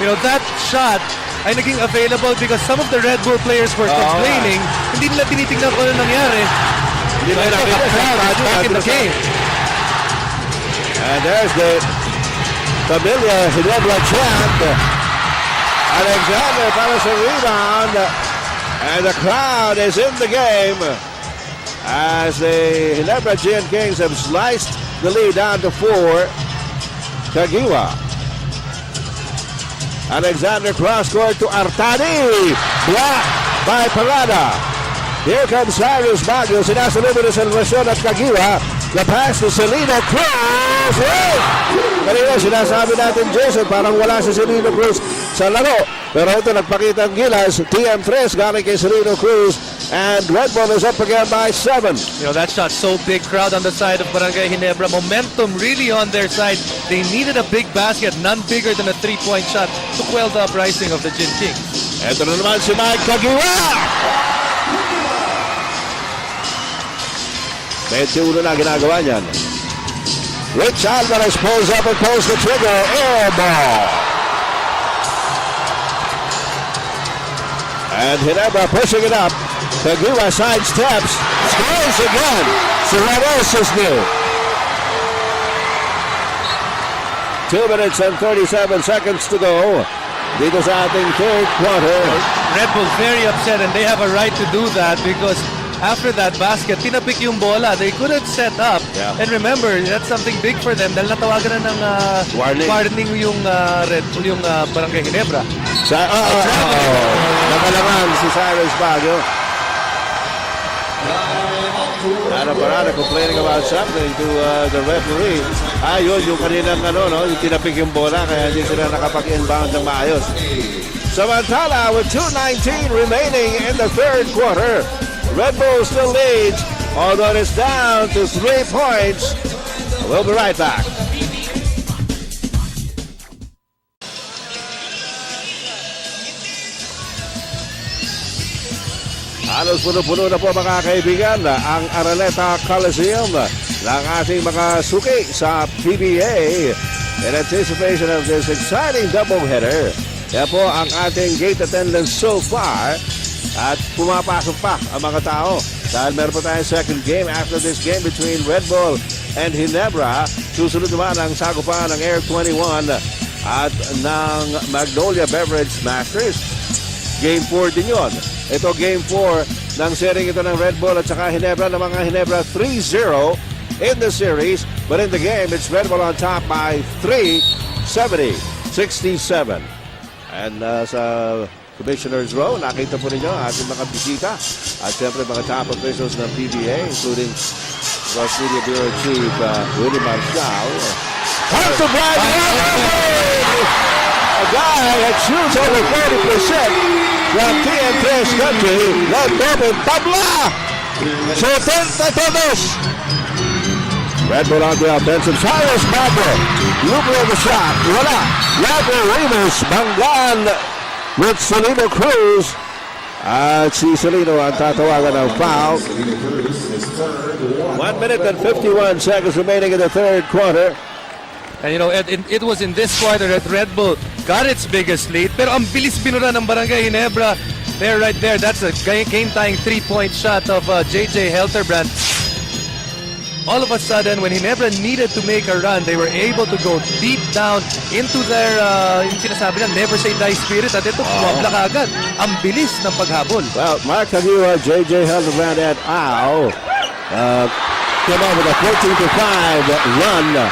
You know, that shot ay naging available because some of the Red Bull players were complaining. Hindi nila tinitingnan kung ano nangyari. Hindi na The crowd is back in the game. And there's the familiar Ginebra chant. Alexander para sa rebound. And the crowd is in the game as the Ginebra Gen Kings have sliced the lead down to 4. Kagiwa. Alexander cross-court to Artadi. Blocked by Parada. Here comes Cyrus Baguio. Sinasalubong ni Salvacion at Kagiwa. The pass to Celino Cruz. Hey! Kanina sinasabi natin, Jason, parang wala si Celino Cruz sa laro. Pero ito nagpakita ang gilas. TM3 galing kay Celino Cruz. And Red Bull is up again by 7. You know, that shot so big. Crowd on the side of Barangay Ginebra. Momentum really on their side. They needed a big basket, none bigger than a 3-point shot to quell the uprising of the Gin Kings. Ito na naman si Mike Kagiwa. 21 na ginagawa niyan. Rich Alvarez pulls up and pulls the trigger. Air ball. And Ginebra pushing it up. Kagiwa sidesteps. Scores again. Serranos is new. 2 minutes and 37 seconds to go. Dito sa ating third quarter. Red Bull very upset and they have a right to do that because after that basket, tinapik yung bola. They couldn't set up. Yeah. And remember, that's something big for them dahil natawagan na ng warning yung Red Bull, yung Barangay Ginebra. Nakalangan si Cyrus Baguio. Ana Parada complaining about something to the referee. Ayun, yung kaninang yung tinapik yung bola kaya hindi sila nakapag-inbound ng maayos. Samantala, with 2:19 remaining in the third quarter, Red Bull still leads, although it's down to 3 points. We'll be right back. Halos puno-puno na po mga kaibigan ang Araneta Coliseum ng ating mga suki sa PBA in anticipation of this exciting doubleheader. Yan po ang ating gate attendance so far at pumapasok pa ang mga tao dahil meron pa tayong second game after this game between Red Bull and Ginebra. Susunod naman ang sagupan ng Air 21 at ng Magnolia Beverage Masters. Game 4 din yun. Ito game 4 ng sering ito ng Red Bull at saka Ginebra ng mga Ginebra 3-0 in the series. But in the game, it's Red Bull on top by 3-70-67. And sa Commissioner's Row, nakita po ninyo ating mga bisita at siyempre mga top officials ng PBA including Ross Media Bureau Chief Willie Marshall. What's the a guy that shoots over 40% from TM3's country, left open, tabla! 70 todos! Red Bull on the offensive. Cyrus Baguio, looping of the shot. Wala. Lago Ramos, Banggan with Celino Cruz. At si Celino ang tatawagan ng foul. 1 minute and 51 seconds remaining in the third quarter. And you know, it was in this quarter that Red Bull got its biggest lead. Pero ang bilis binura ng Barangay Ginebra. There, right there, that's a game-tying 3-point shot of JJ Helterbrand. All of a sudden, when Ginebra needed to make a run, they were able to go deep down into their, yung sinasabi na, never say die spirit. At ito, kumabla ka agad. Ang bilis ng paghabol. Well, Mark Kagiwa, JJ Helterbrand at Ao came up with a 14-5 run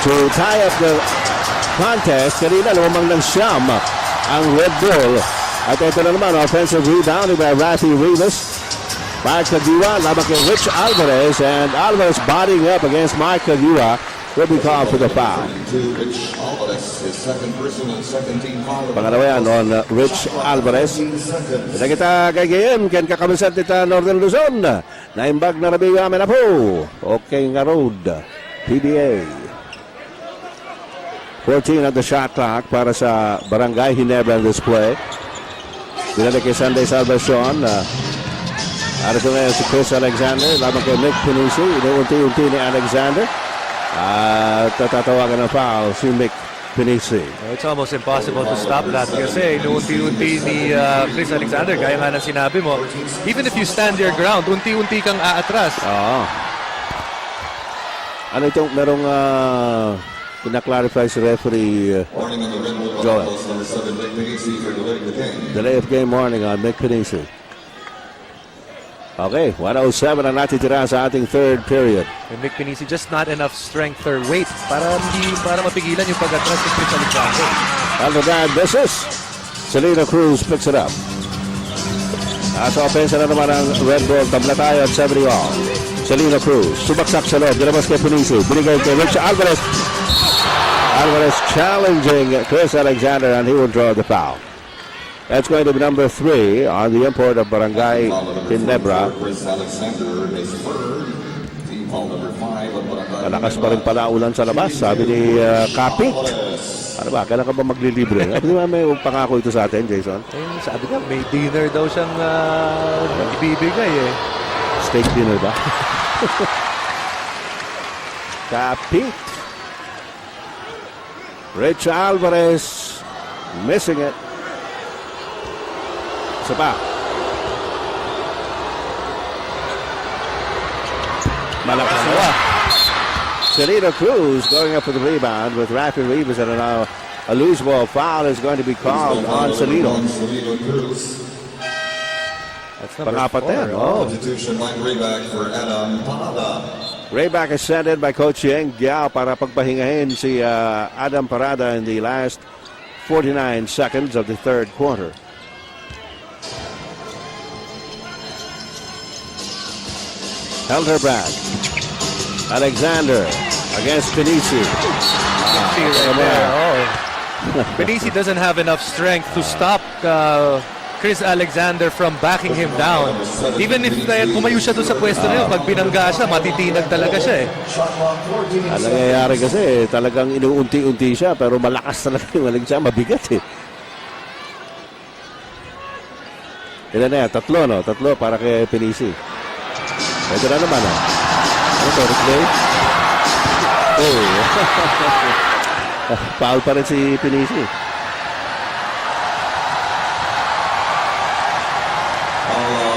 to tie up the contest. Kanina, lumamang ng siyam ang Red Bull. At ito na naman, offensive rebound by Rafi Rivas. Mark Kagiwa, lamang kay Rich Alvarez. And Alvarez bodying up against Mark Kagiwa. Will be called for the foul. Pangalawa yan on Rich Alvarez. Kita kita kagayon, ken kakamisan tita Northern Luzon. Naimbag na rabi amin na po. Okay nga road. PBA. 14 at the shot clock para sa Barangay Ginebra in this play. Binalik kay Sunday Salvacion. Arito ngayon si Chris Alexander. Laban kay Mick Pinisi. Inuunti-unti ni Alexander. At tatawagan ng foul si Mick Pinisi. It's almost impossible to stop that kasi inuunti-unti ni Chris Alexander, gaya nga ng sinabi mo, even if you stand your ground, unti-unti kang aatras. Oo. Ano itong merong pinaklarify si referee Warning on the Redbull Joel. Barako, number 7, Nick Pinisi for delaying the game. delay of game warning on Mick Pinisi. Okay, 107 ang natitira sa ating third period. And Mick Pinisi just not enough strength or weight para mapigilan yung pag-atras ni Chris Alexander. Under that, misses. Selena Cruz picks it up. Nasa offense na naman ang Red Bull. Tabla tayo at 70 all. Selena Cruz, subaksak sa loob. Dinabas kay Pinisi. Binigay kay Rich Alvarez. Alvarez challenging Chris Alexander and he will draw the foul. That's going to be number 3 on the import of Barangay Ginebra. Chris Alexander, his third. Team foul number 5 on Barangay Malakas pa rin pala ulan sa labas, sabi ni Kapit. Ano ba, kailan ka ba maglilibre? Di ba may pangako ito sa atin, Jason? Eh, sabi nga, may dinner daw siyang ibibigay eh. Steak dinner ba? Kapit. Rich Alvarez missing it. Isa pa. Malakas na. Selena Cruz going up for the rebound with Rafi Rivas and now a loose ball foul is going to be called on Selena. Selena Cruz. That's number Pangapat 4. yan. Oh. Substitution line Rayback for Adam Parada. Rayback is sent in by Coach Yeng Giao para pagpahingahin si Adam Parada in the last 49 seconds of the third quarter. Helderbrand. Alexander against Pinisi. Pinisi doesn't have enough strength to stop Chris Alexander from backing him down. Even if pumayo siya doon sa pwesto na yun, pag binangga siya, matitinag talaga siya eh. Ang nangyayari kasi talagang inuunti-unti siya pero malakas talaga yung Alexander. Mabigat eh. Ilan na yan? Tatlo, no? Tatlo para kay Pinisi. Ito na naman, ah. Ano to? Replay? Oh. Foul pa rin si Pinisi.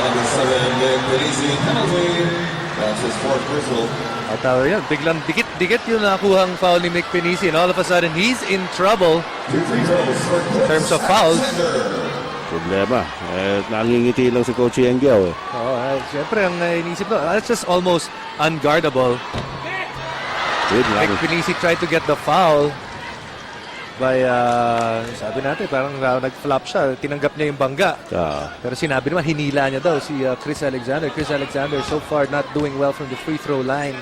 Number 7, Nick Pinisi, penalty. That's his fourth personal. At yan, biglang dikit yung nakuhang foul ni Mick Pinisi and all of a sudden he's in trouble in terms of fouls. Problema. Nangingiti lang si Coach Yeng Giao eh. Siyempre ang inisip ko, that's just almost unguardable. Mick Pinisi tried to get the foul by, sabi natin, parang nag-flop siya. Tinanggap niya yung bangga. Pero sinabi naman, hinila niya daw si Chris Alexander. Chris Alexander so far not doing well from the free throw line.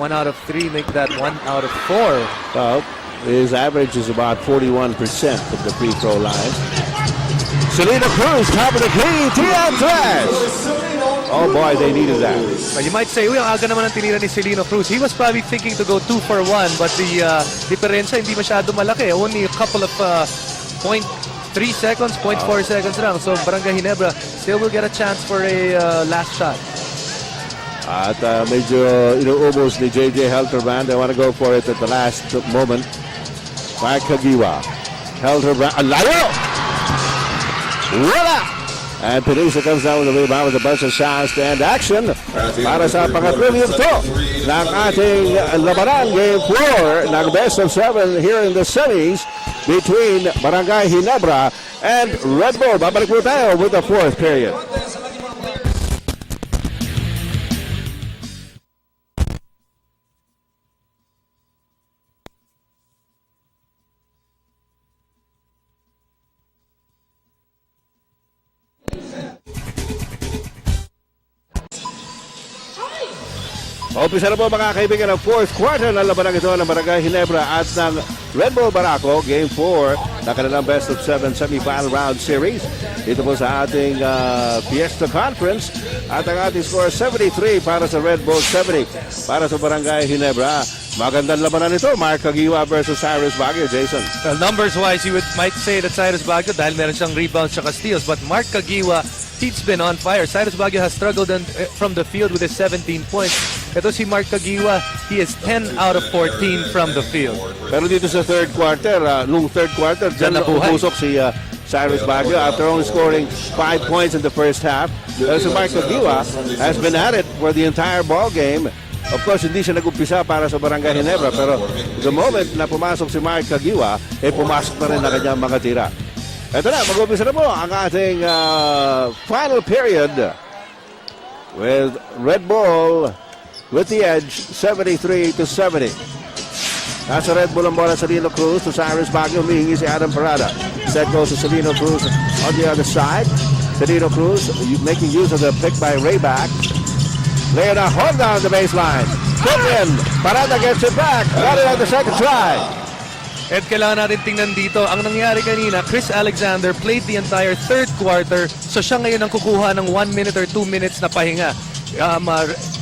1 out of 3, make that 1 out of 4. Well, his average is about 41% of the free throw line. Selena Cruz, top of the key, Tiantres! Oh boy, they needed that. But you might say, uy, ang aga naman ang tinira ni Selena Cruz. He was probably thinking to go 2 for 1, but the diferensya hindi masyado malaki. Only a couple of 0.3 seconds, 0.4 seconds lang. So Barangay Ginebra still will get a chance for a last shot. At medyo inuubos ni JJ Helterbrand. They want to go for it at the last moment. Mike Kagiwa. Helterbrand. Alayo! Wala! And Pinisi comes down with the rebound with a bunch of shots and action para sa pangatlong yugto ng ating labanan game 4 ng best of 7 here in the semis between Barangay Ginebra and Red Bull. Babalik po tayo with the fourth period. Umpisa na po mga kaibigan ng fourth quarter ng labanang ito ng Barangay Ginebra at ng Redbull Barako, Game 4 na kanilang best of 7 semi-final round series. Dito po sa ating Fiesta Conference at ang ating score 73 para sa Red Bull, 70 para sa Barangay Ginebra. Magandang labanan ito, Mark Kagiwa versus Cyrus Baguio, Jason. Well, numbers-wise, you might say that Cyrus Baguio dahil meron siyang rebounds at steals. But Mark Kagiwa, he's been on fire. Cyrus Baguio has struggled from the field with his 17 points. Ito si Mark Kagiwa, he is 10 out of 14 from the field. Pero dito sa third quarter, nung third quarter, dyan napupusok si Cyrus Baguio after only scoring 5 points in the first half. Pero si Mark Kagiwa has been at it for the entire ball game. Of course, hindi siya nag-umpisa para sa Barangay Ginebra, pero the moment na pumasok si Mark Kagiwa, pumasok na rin na kanyang mga tira. Ito na, mag-umpisa na po ang ating final period with Red Bull with the edge, 73-70. Nasa Red Bull ang bola sa Lino Cruz to Cyrus Baguio, humihingi si Adam Parada. Set goes to Lino Cruz on the other side. Lino Cruz making use of the pick by Rayback. Leona hold down the baseline. Put in. Parada gets it back. Got it on the second try. At kailangan natin tingnan dito, ang nangyari kanina, Chris Alexander played the entire third quarter, so siya ngayon ang kukuha ng 1 minute or 2 minutes na pahinga.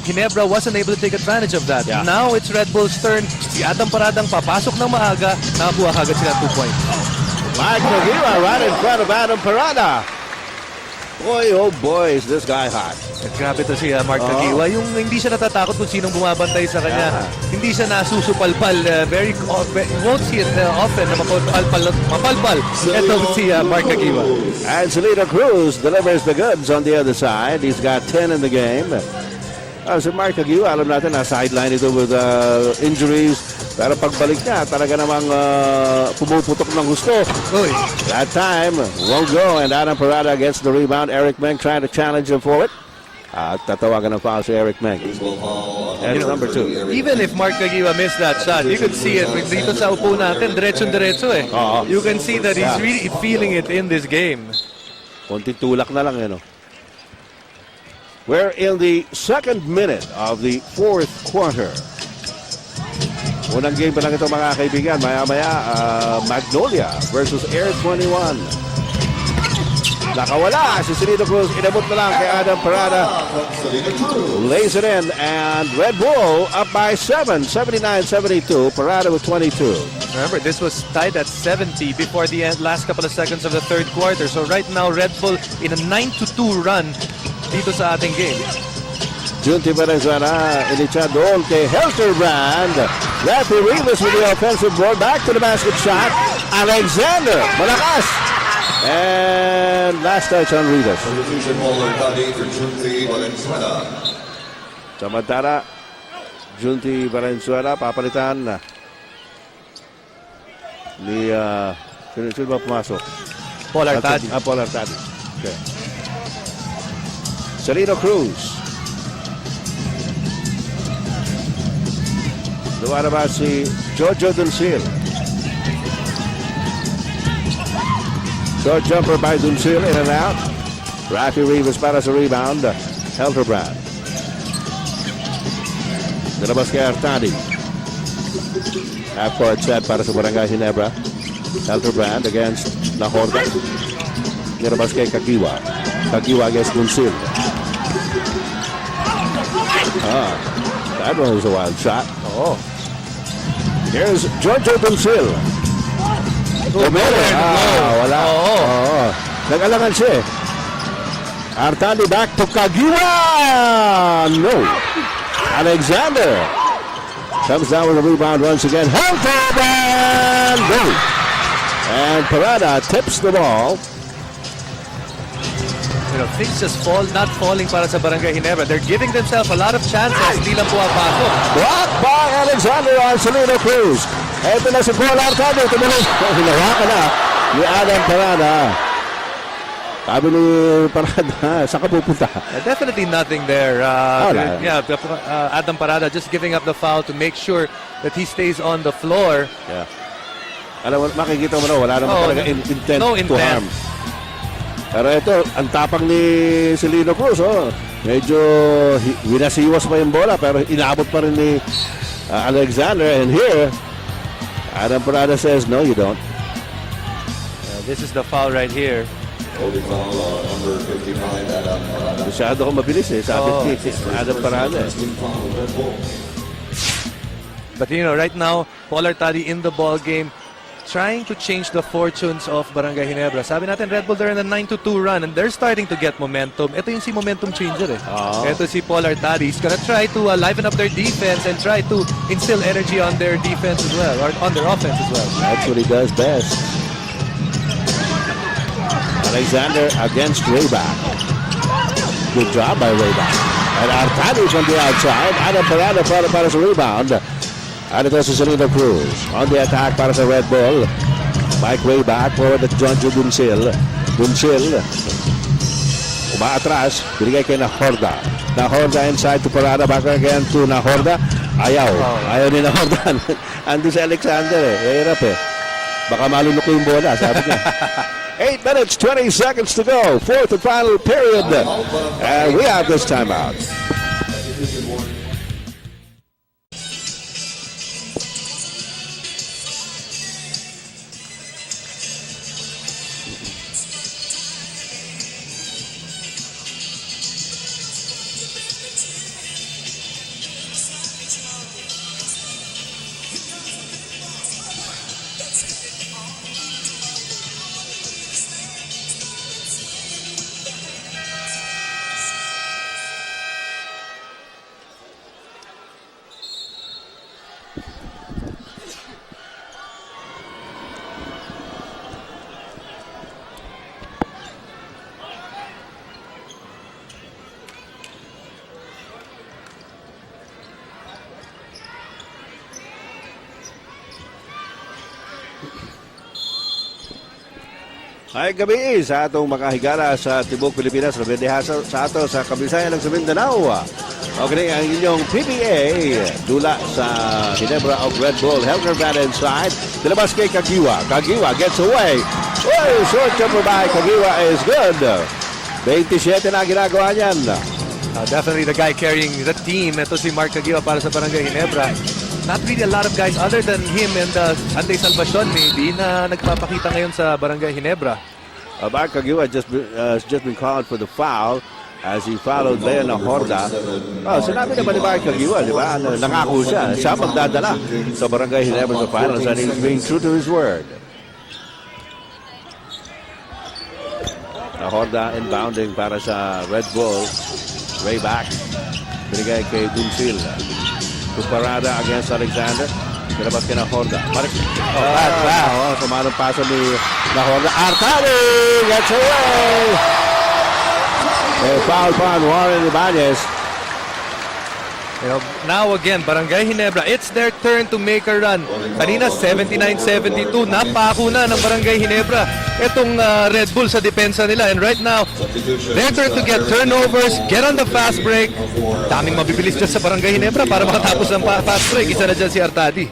Ginebra wasn't able to take advantage of that. Yeah. Now it's Red Bull's turn. Si Adam Paradang papasok ng maaga, nakakuha agad sila 2 points. Mike Kagiwa right in front of Adam Parada. Boy, oh boy, is this guy hot. At grabe to si Mark Kagiwa. Yung hindi siya natatakot kung sinong bumabantay sa kanya. Hindi siya nasusupalpal. Won't see it often na mapalpal. Ito si Mark Kagiwa. And Selena Cruz delivers the goods on the other side. He's got 10 in the game. Si Mark Kagiwa, alam natin, na-sideline ito with injuries. Pero pagbalik niya, talaga namang pumuputok ng gusto. That time, won't go. And Adam Parada gets the rebound. Eric Meng trying to challenge him for it. At tatawagan ng foul si Eric Meng. And number 2. Even if Mark Kagiwa missed that shot, you can see it. Dito sa upo natin, diretso-diretso eh. You can see that he's really feeling it in this game. Konting tulak na lang, no? We're in the second minute of the fourth quarter. Unang game pa lang ito, mga kaibigan. Maya-maya, Magnolia versus Air 21. Nakawala si Selena Cruz. Inabot na lang kay Adam Parada. Lays it in. And Red Bull up by 7. 79-72. Parada with 22. Remember, this was tied at 70 before the last couple of seconds of the third quarter. So right now, Red Bull in a 9-2 run dito sa ating game. Junti Venezuela, inicha doon kay Helterbrand. Rafi Rivas with the offensive board. Back to the basket shot. Alexander, malakas. And last touch on Rivas. Samantala, Junti Valenzuela, papalitan ni sino ba pumasok? Paul Artadi. Paul Artadi. Okay. Selena Cruz. Lumalabas si Jojo Duncil. Short jumper by Duncil, in and out. Rafi Rivas para sa rebound. Helterbrand. Nilabas kay Artadi. Half-court set para sa Barangay Ginebra. Helterbrand against Nahorga. Nilabas kay Kagiwa. Kagiwa against Duncil. That one was a wild shot. Here's Jojo Duncil. Wala. Nag-alangan siya. Artadi back to Kagiwa. No. Alexander comes down with a rebound once again. Helterbrand. No. And Parada tips the ball. You know, things just not falling para sa Barangay Ginebra. They're giving themselves a lot of chances. Hindi lang pumapasok. Block by Alexander on Selena Cruz. Ito na si Paul Artadi. Tumulong. Hinawakan na ni Adam Parada. Sabi ni Parada, saan ka pupunta? Definitely nothing there. Adam Parada just giving up the foul to make sure that he stays on the floor. Yeah. Alam mo, makikita mo na wala naman talaga intent to harm. Pero ito, ang tapang ni Selena Cruz, medyo winasiwas pa yung bola, pero inabot pa rin ni Alexander. And here, Adam Parada says, no, you don't. This is the foul right here. Holding foul on number 55, Adam Parada. Masyado ko mabilis sabit ni Adam Parada. But right now, Paul Artadi in the ball game, trying to change the fortunes of Barangay Ginebra. Sabi natin, Red Bull, they're in a 9-2 run and they're starting to get momentum. Ito yung si momentum changer eh. Ito si Paul Artadi. He's gonna try to liven up their defense and try to instill energy on their defense as well, or on their offense as well. That's what he does best. Alexander against Rayback. Good job by Rayback. And Artadi from the outside. Adam Parada para sa rebound. At ito si Salino Cruz. On the attack para sa Red Bull. Mike Rayback forward at Jonjo Duncil. Umaatras. Binigay kay Nahorda. Nahorda inside to Parada. Back again to Nahorda. Ayaw ni Nahorda. Ando si Alexander eh. Hirap eh. Baka malunok yung bola. Sabi niya. 8 minutes, 20 seconds to go. Fourth and final period. And we have this timeout. Ay gabi sa atong makahigala sa Tibok Pilipinas na bendehasa sa ato sa kabisayan ng Mindanao. Okay, ang inyong PBA dula sa Ginebra of Red Bull. Helger Van inside. Dilabas kay Kagiwa. Kagiwa gets away. Short jumper by Kagiwa is good. 27 na ginagawa niyan. Definitely the guy carrying the team. Ito si Mark Kagiwa para sa Barangay Ginebra. Not really a lot of guys other than him and Anday Salvacion maybe na nagpapakita ngayon sa Barangay Ginebra. Mark Kagiwa just been called for the foul as he followed Leon Horda. Sinabi naman ni Mark Kagiwa, di ba? Nangako siya. Siya magdadala sa Barangay Ginebra sa finals and he's being true to his word. Horda inbounding para sa Red Bull. Rayback. Binigay kay Duncil. Parada against Alexander. Pinabas kay Nahorda. Tumanong paso ni Nahorda. Artadi gets away. Foul pa Warren Ibanez. Now again, Barangay Ginebra, it's their turn to make a run. Kanina 79-72, napako na ng Barangay Ginebra itong Red Bull sa depensa nila. And right now, their turn to get turnovers, get on the fast break. Daming mabibilis dyan sa Barangay Ginebra para makatapos ng fast break. Isa na dyan si Artadi.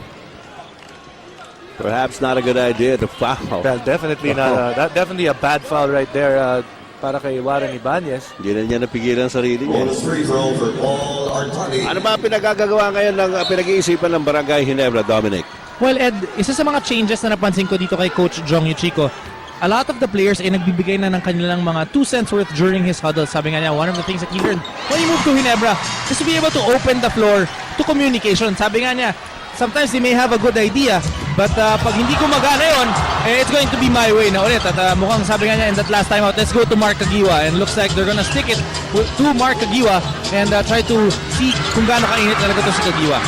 Perhaps not a good idea to foul. Well, definitely not. Definitely a bad foul right there para kay Warren Ibanez. Hindi na niya napigilan ang sarili niya. Free throw for Paul Artadi. Ano ba pinagagagawa ngayon ng pinag-iisipan ng Barangay Ginebra, Dominic? Well, Ed, isa sa mga changes na napansin ko dito kay Coach Jong Yuchiko, a lot of the players ay nagbibigay na ng kanilang mga 2 cents worth during his huddle. Sabi nga niya, one of the things that he learned when he moved to Ginebra is to be able to open the floor to communication. Sabi nga niya, sometimes they may have a good idea, but pag hindi ko magana yun, it's going to be my way na ulit. At mukhang sabi nga niya in that last time out, let's go to Mark Kagiwa. And looks like they're gonna stick it to Mark Kagiwa and try to see kung gaano kainit talaga to si Kagiwa.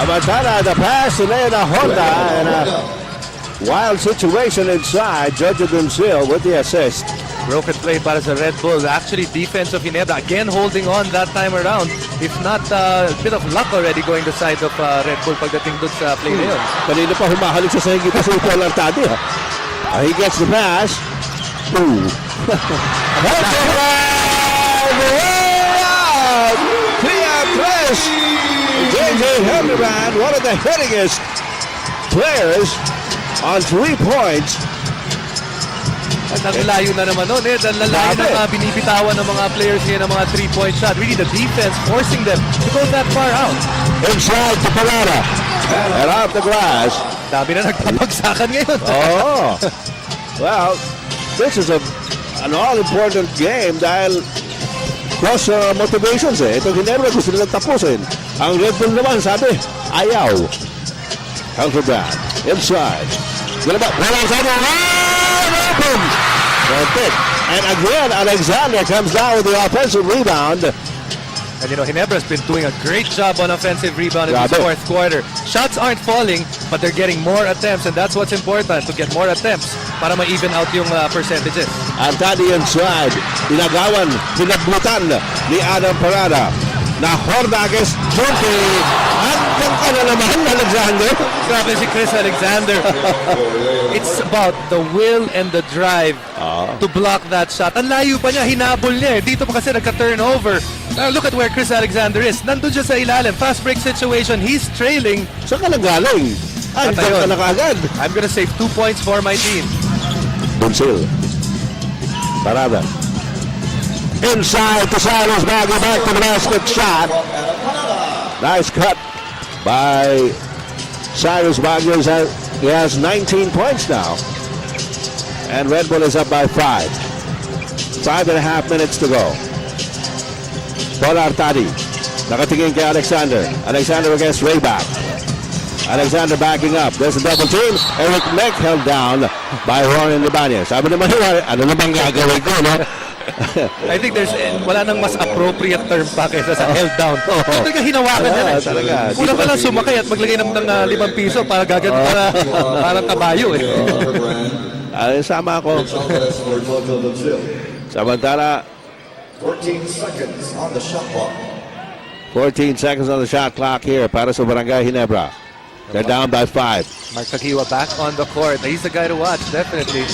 Abantana, the pass to Leon Honda and a wild situation inside. Jojo Duncil with the assist. Broken play para sa Red Bull. Actually, defense of Ginebra again holding on that time around. If not, a bit of luck already going the side of Red Bull pagdating doon sa play na yun. Kanina pa humahalik sa sahigita si Paul Artadi. He gets the pass. Ooh. J.J. Helderman, one of the hittingest players on 3 points. At naglayo na naman nun eh. Naglayo na mga binibitawan ng mga players ngayon ng mga 3-point shot. Really the defense forcing them to go that far out. Inside to Palada. And off the glass. Dami na nagpapagsakan ngayon. Oh. Well, this is an all-important game dahil cross motivations eh. Ito Ginebra gusto nilang tapusin. Ang Red Bull naman, sabi, ayaw. Hildebrand, inside. Galabat, walang sabi. Open! Perfect. And again, Alexander comes down with the offensive rebound. And you know, Ginebra's been doing a great job on offensive rebound in this Grabe. fourth quarter. Shots aren't falling, but they're getting more attempts, and that's what's important, to get more attempts para ma-even out yung percentages. Antani inside. Inagawan, pinagbutan ni Adam Parada. Na Hordages, Junti. Hanggang ka na naman, Alexander. Grabe si Chris Alexander. It's about the will and the drive to block that shot. Ang layo pa niya, hinabol niya eh. Dito pa kasi nagka-turnover. Now look at where Chris Alexander is. Nandun siya sa ilalim. Fast break situation. He's trailing. Saan ka nagaling? Ay, At saan ka ayun. na kaagad? I'm gonna save 2 points for my team. Bunsil. Parada. Inside to Silas Baguio, back to the basket shot. Nice cut by Cyrus Baguio. He has 19 points now. And Red Bull is up by 5. 5.5 minutes to go. Paul Artadi. Nakatingin kay Alexander. Alexander against Rayback. Alexander backing up. There's a double team. Eric Meck held down by Warren Libanez. Sabi naman, ano namang gagawin ko, no? I think wala nang mas appropriate term pa kaysa sa held down. Talaga hinawakan niya eh. Talaga. Una pa lang sumakay at maglagay ng 5 piso para gagawin parang kabayo eh. Ay, sama ako. Samantala, 14 seconds on the shot clock. 14 seconds on the shot clock here para sa Barangay Ginebra. They're down by 5. Mark Kagiwa back on the court. He's the guy to watch, definitely.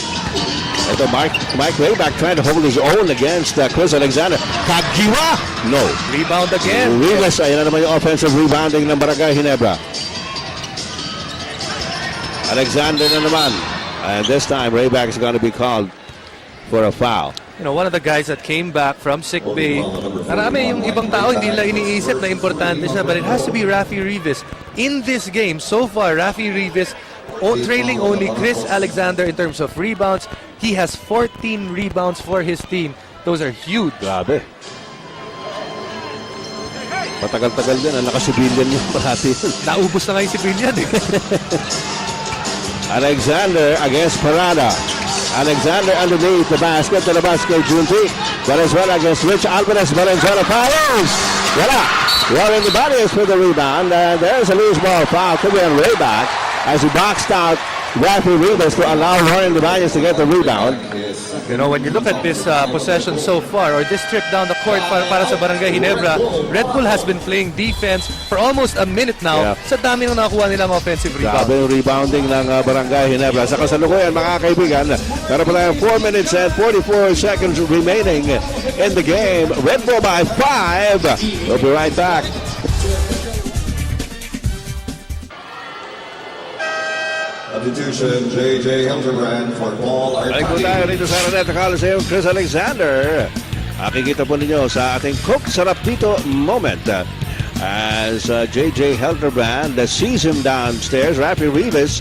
Ito, Mike Rayback trying to hold his own against Chris Alexander. Kagiwa! No. Rebound again. Rivas, ayan na naman yung offensive rebounding ng Barangay Ginebra. Alexander na naman. And this time, Rayback is going to be called for a foul. You know, one of the guys that came back from sick bay, marami yung ibang tao hindi nila iniisip na importante siya, but it has to be Rafi Rivas. In this game, so far, Rafi Rivas trailing only Chris Alexander in terms of rebounds. He has 14 rebounds for his team. Those are huge. Grabe. Matagal-tagal din. Ang nakasibilyan niya parati. Naubos na nga yung civilian eh. Alexander against Parada. Alexander underneath the basket to the basket, Junti. Valenzuela against Rich Alvarez. Valenzuela fires. Wala. Warren Libanez for the rebound. And there's a loose ball foul. Could be on Rayback as he boxed out Rafi Rivas to allow Warren Libanez to get the rebound. You know, when you look at this possession so far, or this trip down the court para sa Barangay Ginebra, Red Bull has been playing defense for almost a minute now. Yeah. Sa dami nang nakuha nilang offensive rebound. Grabe yung rebounding ng Barangay Ginebra. Sa kasalukuyan, mga kaibigan, meron pa tayong 4 minutes and 44 seconds remaining in the game. Red Bull by 5. We'll be right back. Substitution, J.J. Hildebrand for Paul Balik po tayo Artadi. rito sa Araneta Coliseum, Chris Alexander. Makikita po ninyo sa ating Cook Sarap Dito moment as J.J. Hildebrand sees him downstairs. Rafi Rivas,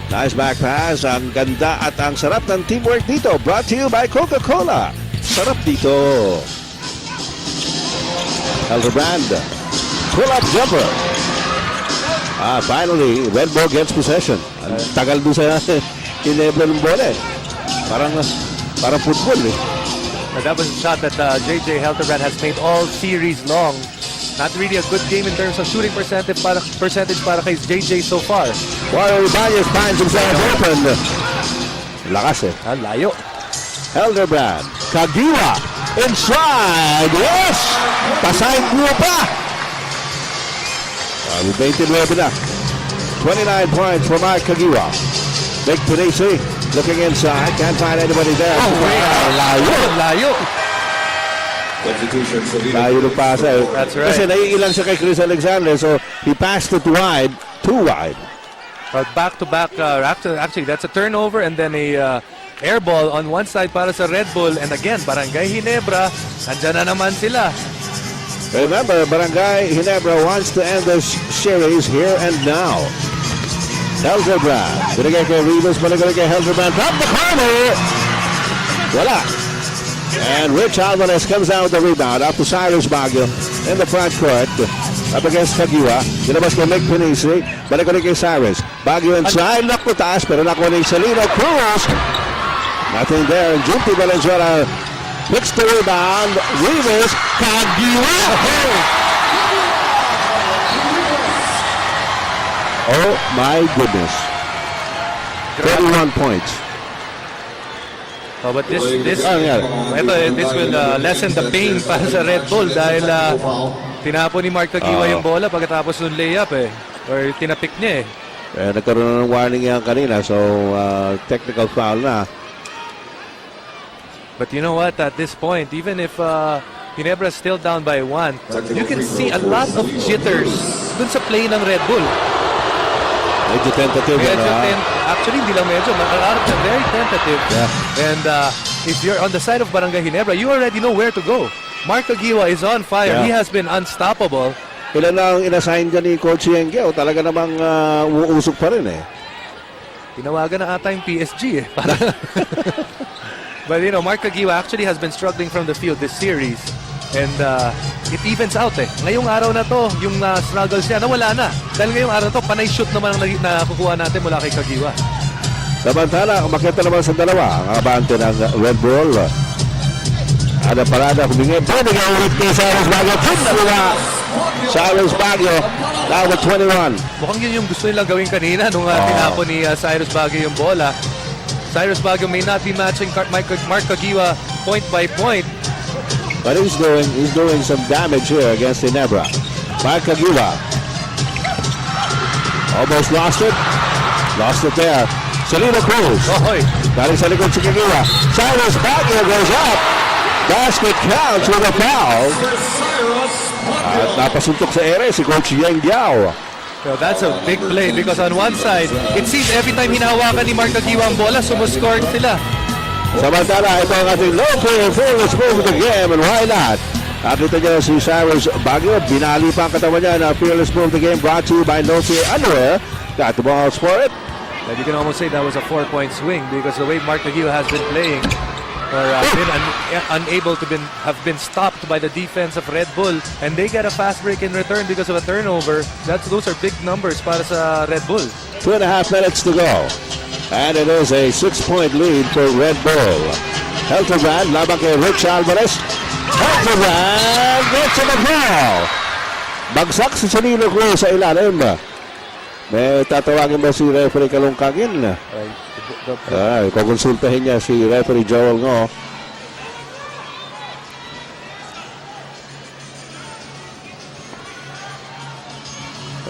nice back pass. Ang ganda at ang sarap ng teamwork dito. Brought to you by Coca-Cola. Sarap dito. Hildebrand, pull-up jumper. Finally, Red Bull gets possession. Ang tagal doon sa Ginebra ng bola eh. Parang football eh. But that was a shot that J.J. Hildebrand has made all series long. Not really a good game in terms of shooting percentage para kay J.J. so far. Warren Libanez finds himself open. Lakas eh. Layo. Hildebrand, Kagiwa, inside. Yes! Pasahin mo pa. 29 na. 29 points for Mark Kagiwa. Nick Pinisi looking inside. Can't find anybody there. Layo. Substitution, Layo ng pasa eh. That's right. Kasi naiilang siya kay Chris Alexander, so he passed it wide, too wide. But back-to-back, actually that's a turnover and then a air ball on one side para sa Red Bull. And again, Barangay Ginebra, nandyan na naman sila. Remember, Barangay Ginebra wants to end this series here and now. Hildebrand. Binigay kay Rivas, binigay kay Hildebrand. Drop the corner! Wala. And Rich Alvarez comes down with the rebound after Cyrus Baguio in the front court. up against Kagiwa. Ginabas kay Mike Pinisi. Balik ulit kay Cyrus. Baguio inside. Naku taas pero nakuha ni Salino Cruz. Nothing there. Junti Valenzuela picks the rebound. Rivas. Kagiwa. Oh my goodness. 31 points. Oh, but this will lessen the pain para sa Red Bull dahil tinapon ni Mark Kagiwa yung bola pagkatapos ng layup or tinapik niya Nagkaroon ng warning yan kanina, so technical foul na. But you know what, at this point, even if Ginebra is still down by 1, you can see a lot of jitters dun sa play ng Red Bull. Medyo tentative. Actually, hindi lang medyo. Very tentative. Yeah. And if you're on the side of Barangay Ginebra, you already know where to go. Mark Kagiwa is on fire. Yeah. He has been unstoppable. Ilan lang inassign dyan ni Coach Yenge, o talaga namang uusok pa rin Tinawagan na ata yung PSG Para But you know, Mark Kagiwa actually has been struggling from the field this series. And it evens out Ngayong araw na to, yung struggles niya, nawala na. Dahil ngayong araw na to, panay shoot naman ang nakukuha natin mula kay Kagiwa. Samantala, umakyat naman sa dalawa ang abante ng Red Bull. Ada parada, humingi. Binigay ulit kay Cyrus Baguio. Cyrus Baguio, now with 21. Mukhang yun yung gusto nilang gawin kanina nung tinapon ni Cyrus Baguio yung bola. Cyrus Baguio may not be matching Mark Kagiwa point by point. But he's doing some damage here against Ginebra. Mark Kagiwa. Almost lost it. Lost it there. Salino Cruz. Galing sa likod si Kagiwa. Cyrus Baguio goes up. Basket counts with a foul. At napasuntok sa ere si Coach Yang Diao. So that's a big play because on one side, it seems every time hinahawakan ni Mark Kagiwa ang bola, sumuscore sila. Samantala, ito ang ating low-player fearless move of the game, and why not? Nakita niya si Cyrus Baguio. Binali pa ang katawan niya na fearless move of the game brought to you by Noche Underwear. Got the balls for it. And you can almost say that was a 4-point swing because the way Mark Kagiwa has been playing or been unable to have been stopped by the defense of Red Bull, and they get a fast break in return because of a turnover. Those are big numbers para sa Red Bull. 2.5 minutes to go. And it is a 6-point lead for Red Bull. Helterbrand, labang kay Rich Alvarez. Helterbrand, gets in the foul. Bagsak si Salino Cruz sa ilalim. May tatawagin ba si referee Kalungkagin? Kukonsultahin niya si referee Joel Ngo.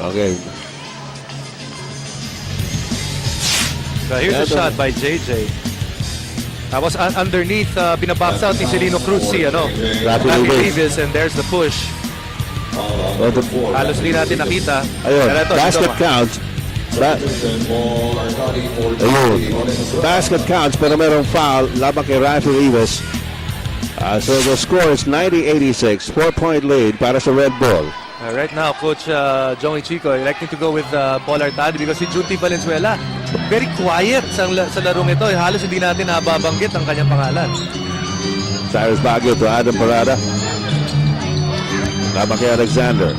Okay. So here's a shot by JJ. Tapos underneath, binabox out ni Salino Cruz si Rafi Davis, and there's the push. Halos di natin nakita. Ayun, basket counts. Basket counts pero merong foul laban kay Rafi Davis. So the score is 90-86, 4-point lead para sa Red Bull. Right now, Coach Joey Chico electing to go with Paul Artadi because si Junti Valenzuela very quiet sa larong ito. Halos hindi natin nababanggit ang kanyang pangalan. Cyrus Baguio to Adam Parada. Laban kay Alexander.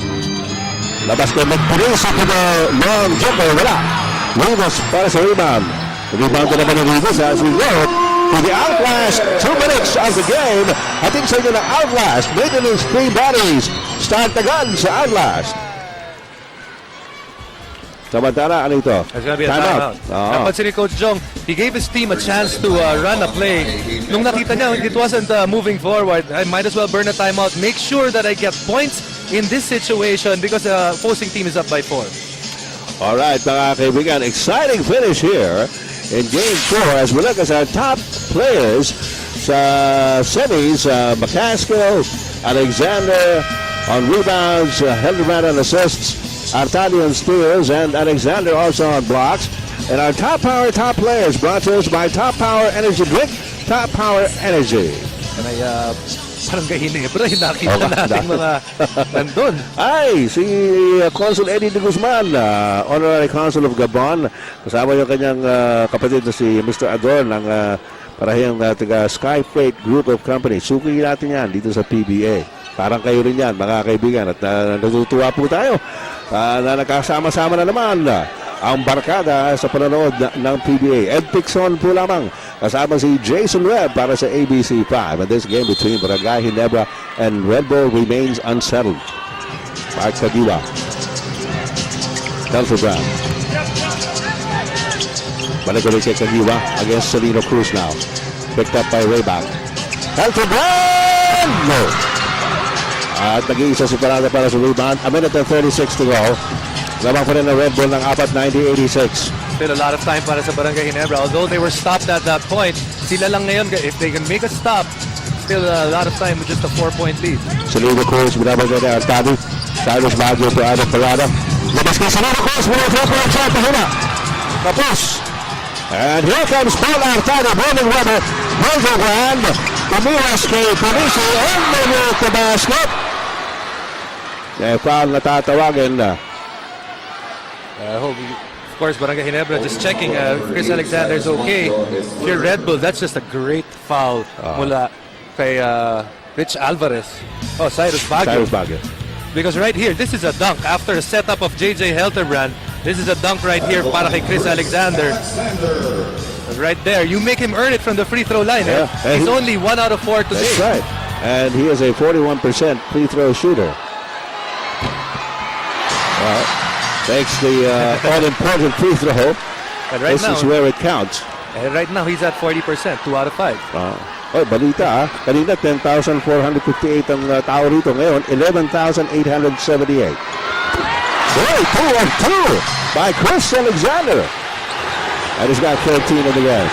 Labas kay Magpurisa to the long jumper. Wala. Rivas para sa rebound. Rebound naman ng Rivas as we go to the outlast 2 minutes of the game. I think sa inyo ng outlast. Maintenance 3 batteries. Start the gun sa outlast. Samantala, ano ito? It's gonna be a timeout. Napansin ni Coach Jong, he gave his team a chance to run a play. Nung nakita niya, it wasn't moving forward. I might as well burn a timeout. Make sure that I get points in this situation because the opposing team is up by 4. All right, mga kaibigan, exciting finish here in Game 4 as we look at our top players sa semis. McCaskill, Alexander on rebounds, Helderman on assists, Artadi on steals, and Alexander also on blocks. And our top power, top players brought to us by Top Power Energy Drink, Top Power Energy. And parang Ginebra, nakita natin mga nandun. Ay, si Consul Eddie de Guzman, Honorary Consul of Gabon. Kasama yung kanyang kapatid na si Mr. Ador ng Parehong taga Sky Freight Group of Companies. Suki natin yan dito sa PBA. Parang kayo rin yan, mga kaibigan. At natutuwa po tayo na nakasama-sama na naman ang barkada sa panonood ng PBA. Ed Pixon po lamang kasama si Jason Webb para sa ABC 5. And this game between Brgy Ginebra and Redbull remains unsettled. Mark Kadiwa. Delta Brown. Balik ulit kay Kadiwa against Celino Cruz now. Picked up by Rayback. Delta Brown! No! At nag-iisa si Parada para sa rebound. A minute and 36 to go. Lamang pa rin ng Red Bull ng 4-90-86. Still a lot of time para sa Barangay Ginebra. Although they were stopped at that point, sila lang ngayon, if they can make a stop, still a lot of time with just a 4-point lead. Celino Cruz, binabagay na Artadi. Cyrus Baguio to Adam Parada. Labas kay Celino Cruz, mula 4-point shot, pahina. Tapos. And here comes Paul Artadi, Brandon Weber, Belgian Grand, Umiwas kay Panisi, and mayroon the basket. Foul na tatawagin na. Of course, Barangay Ginebra just checking if Chris Alexander's okay. If you're Red Bull, that's just a great foul mula kay Rich Alvarez. Oh, Cyrus Baguio. Cyrus Baguio. Because right here, this is a dunk. After a setup of JJ Helterbrand, this is a dunk right here para kay Chris Alexander. Right there, you make him earn it from the free throw line. Yeah. He's only 1 out of 4 today. That's right. And he is a 41% free throw shooter. Well, takes the all-important free throw. And right This now, is where it counts. and right now, he's at 40%, 2 out of 5. Oh, balita Kanina 10,458 ang tao rito. Ngayon, 11,878. Boy, 2 of 2 by Chris Alexander. And he's got 13 in the game.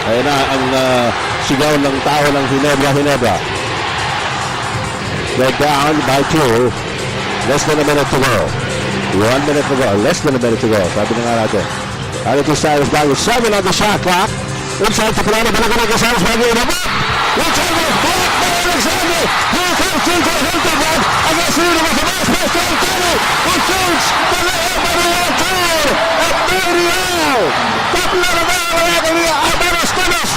Ayun na ang sigaw ng tao ng Ginebra. They're down by 2. Less than a minute to go. 1 minute to go. Less than a minute to go. Sabi na nga natin. Alit to Cyrus Baguio. 7 on the shot clock. Inside to Plano. Balagan ng Cyrus Baguio. Watch out! Blocked by Alexander. Here comes JJ Hildebrand. Against the leader with the basket. Tony. Who shoots. The layup by the Altar. At Muriel. Tatlo na ba ang Alagania? Alvaro's Tunas.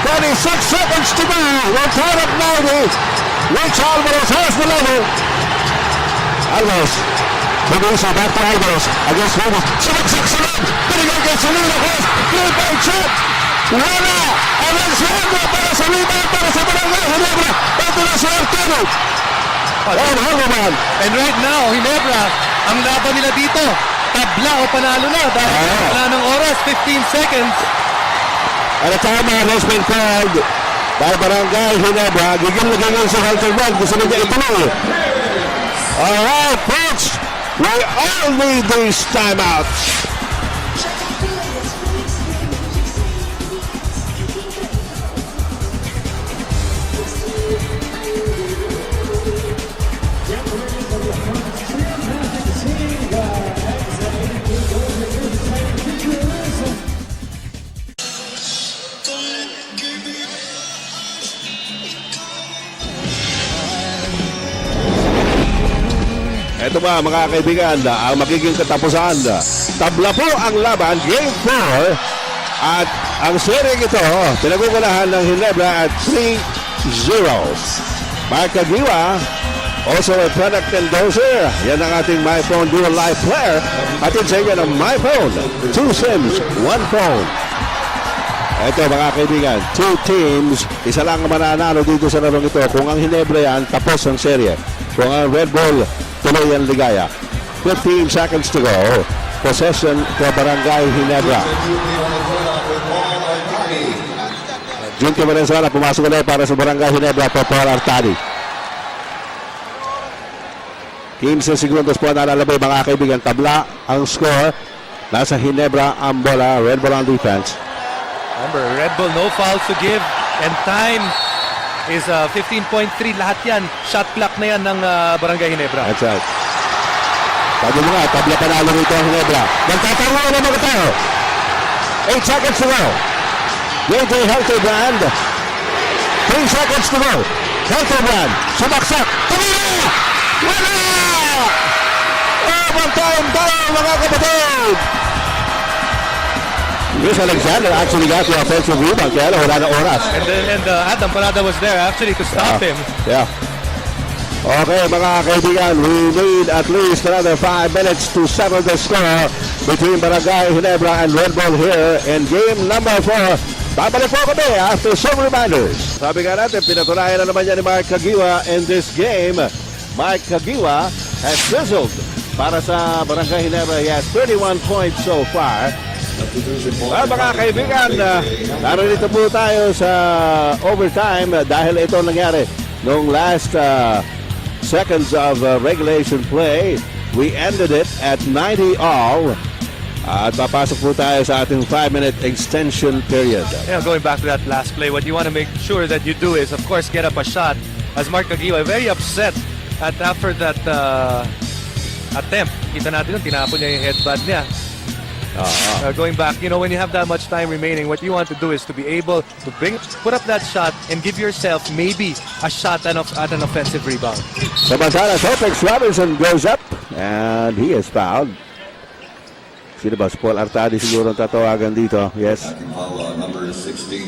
26 seconds to go. We're tied up 90. Rich Alvaro's has the level. Alvarez. Mag-uisa back to Alvarez. Against Ramos. Sumagsak sa loob. Binigay kay Celino Cruz. 3-point shot. Wala. Alexander para sa rebound para sa Barangay Ginebra. Bato na si Arturo. And Rambulan. And right now, Ginebra, ang laban nila dito, tabla o panalo na dahil wala ng oras, 15 seconds. And a timeout has been called by Barangay Ginebra. Gigil na ganyan sa Halterbrand. Gusto na niya ituloy. All right, folks. We all need these timeouts. Ito ba mga kaibigan, ang magiging katapusan. Tabla po ang laban, Game 4. At ang series ito, pinagugulahan ng Ginebra at 3-0. Mark Kadiwa, also a product endorser. Yan ang ating MyPhone Dual Live Player. Atin sa inyo ng MyPhone. 2 SIMs, 1 phone. Ito mga kaibigan, 2 teams. Isa lang ang mananalo dito sa larong ito. Kung ang Ginebra yan, tapos ang serye. Kung ang Red Bull, tuloy ang ligaya. 15 seconds to go. Possession for Barangay Ginebra. Junti Valenzuela pumasok ulit para sa Barangay Ginebra for Paul Artadi. 15 segundos po nalalabay mga kaibigan. Tabla ang score. Nasa Ginebra ang bola. Red Bull on defense. Remember, Red Bull, no fouls to give. And time is 15.3. Lahat yan. Shot clock na yan ng Barangay Ginebra. That's right. Sabi mo nga, tabla panalo rito ang Ginebra. Nagtatango na mga tao. 8 seconds to go. JJ Helterbrand. 3 seconds to go. Helterbrand. Sumaksak. Tumira! Wala! Bantayang tayo mga kapatid. Chris Alexander actually got the offensive rebound, kaya lang wala na oras. And Adam Parada was there actually to stop him. Yeah. Okay, mga kaibigan, we need at least another 5 minutes to settle the score between Brgy Ginebra and Redbull here in game number 4. Babalik po kami after some reminders. Sabi nga natin, pinatunayan na naman yan ni Mark Kagiwa in this game. Mark Kagiwa has sizzled para sa Brgy Ginebra. He has 31 points so far. Well, mga kaibigan, narito po tayo sa overtime dahil ito nangyari nung last seconds of regulation play. We ended it at 90 all. At papasok po tayo sa ating 5-minute extension period. Yeah, going back to that last play, what you want to make sure that you do is, of course, get up a shot. As Mark Kagiwa, very upset after that attempt. Kita natin yung tinapon niya yung headbutt niya. Going back, when you have that much time remaining, what you want to do is to be able to put up that shot and give yourself maybe a shot at an offensive rebound. Samantala, Topex Robinson goes up and he is fouled. Sino ba? Paul Artadi siguro ang tatawagan dito. Yes.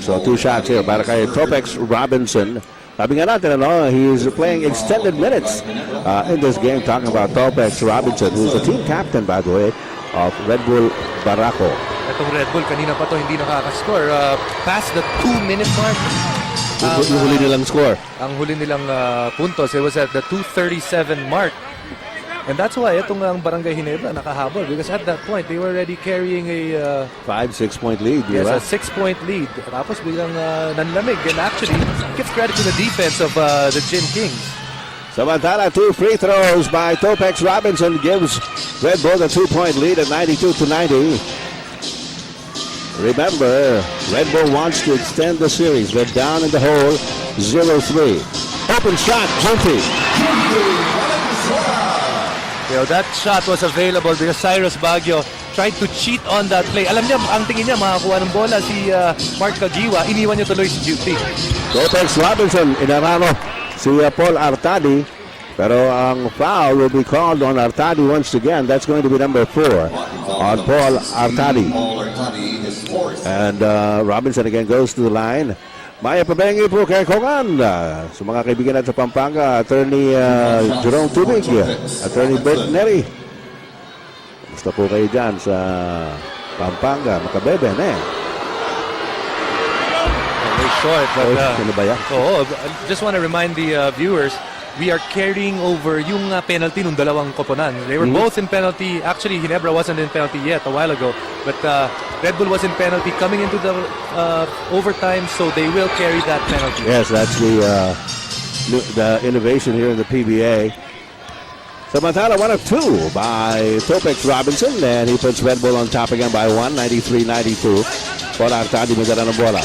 So 2 shots here para kay Topex Robinson. Sabi nga natin, he is playing extended minutes in this game. Talking about Topex Robinson, who's the team captain, by the way, of Redbull Barako. Itong Red Bull, kanina pa to hindi nakaka-score. Past the 2-minute mark. Yung huli nilang score. Ang huli nilang puntos, it was at the 2:37 mark. And that's why itong ang Brgy Ginebra nakahabol because at that point, they were already carrying a 5-6 point lead. yes, a 6-point lead. Tapos biglang nanlamig. And actually, gives credit to the defense of the Gin Kings. Samantala, 2 free throws by Topex Robinson gives Red Bull a 2-point lead at 92-90. Remember, Red Bull wants to extend the series. They're down in the hole, 0-3. Open shot, Junti. That shot was available because Cyrus Baguio tried to cheat on that play. Alam niya, ang tingin niya, makakuha ng bola si Mark Kagiwa. Iniwan niya tuloy si Duty. Topex Robinson, inarano si Paul Artadi. Pero ang foul will be called on Artadi once again. That's going to be number 4 on Paul Artadi. And Robinson again goes to the line. Maya pabengi po kay Kongan. Sa mga kaibigan natin sa Pampanga, Attorney Jerome Tubig, Attorney Bert Neri. Basta po kayo dyan sa Pampanga, makabeben Very short. But, ano ba yan? just want to remind the viewers, we are carrying over yung penalty nung dalawang koponan. They were both in penalty. Actually, Ginebra wasn't in penalty yet a while ago. But Red Bull was in penalty coming into the overtime, so they will carry that penalty. Yes, that's the innovation here in the PBA. Samantala, 1 of 2 by Topex Robinson, and he puts Red Bull on top again by 1, 93-92. Paul Artadi may dala ng bola.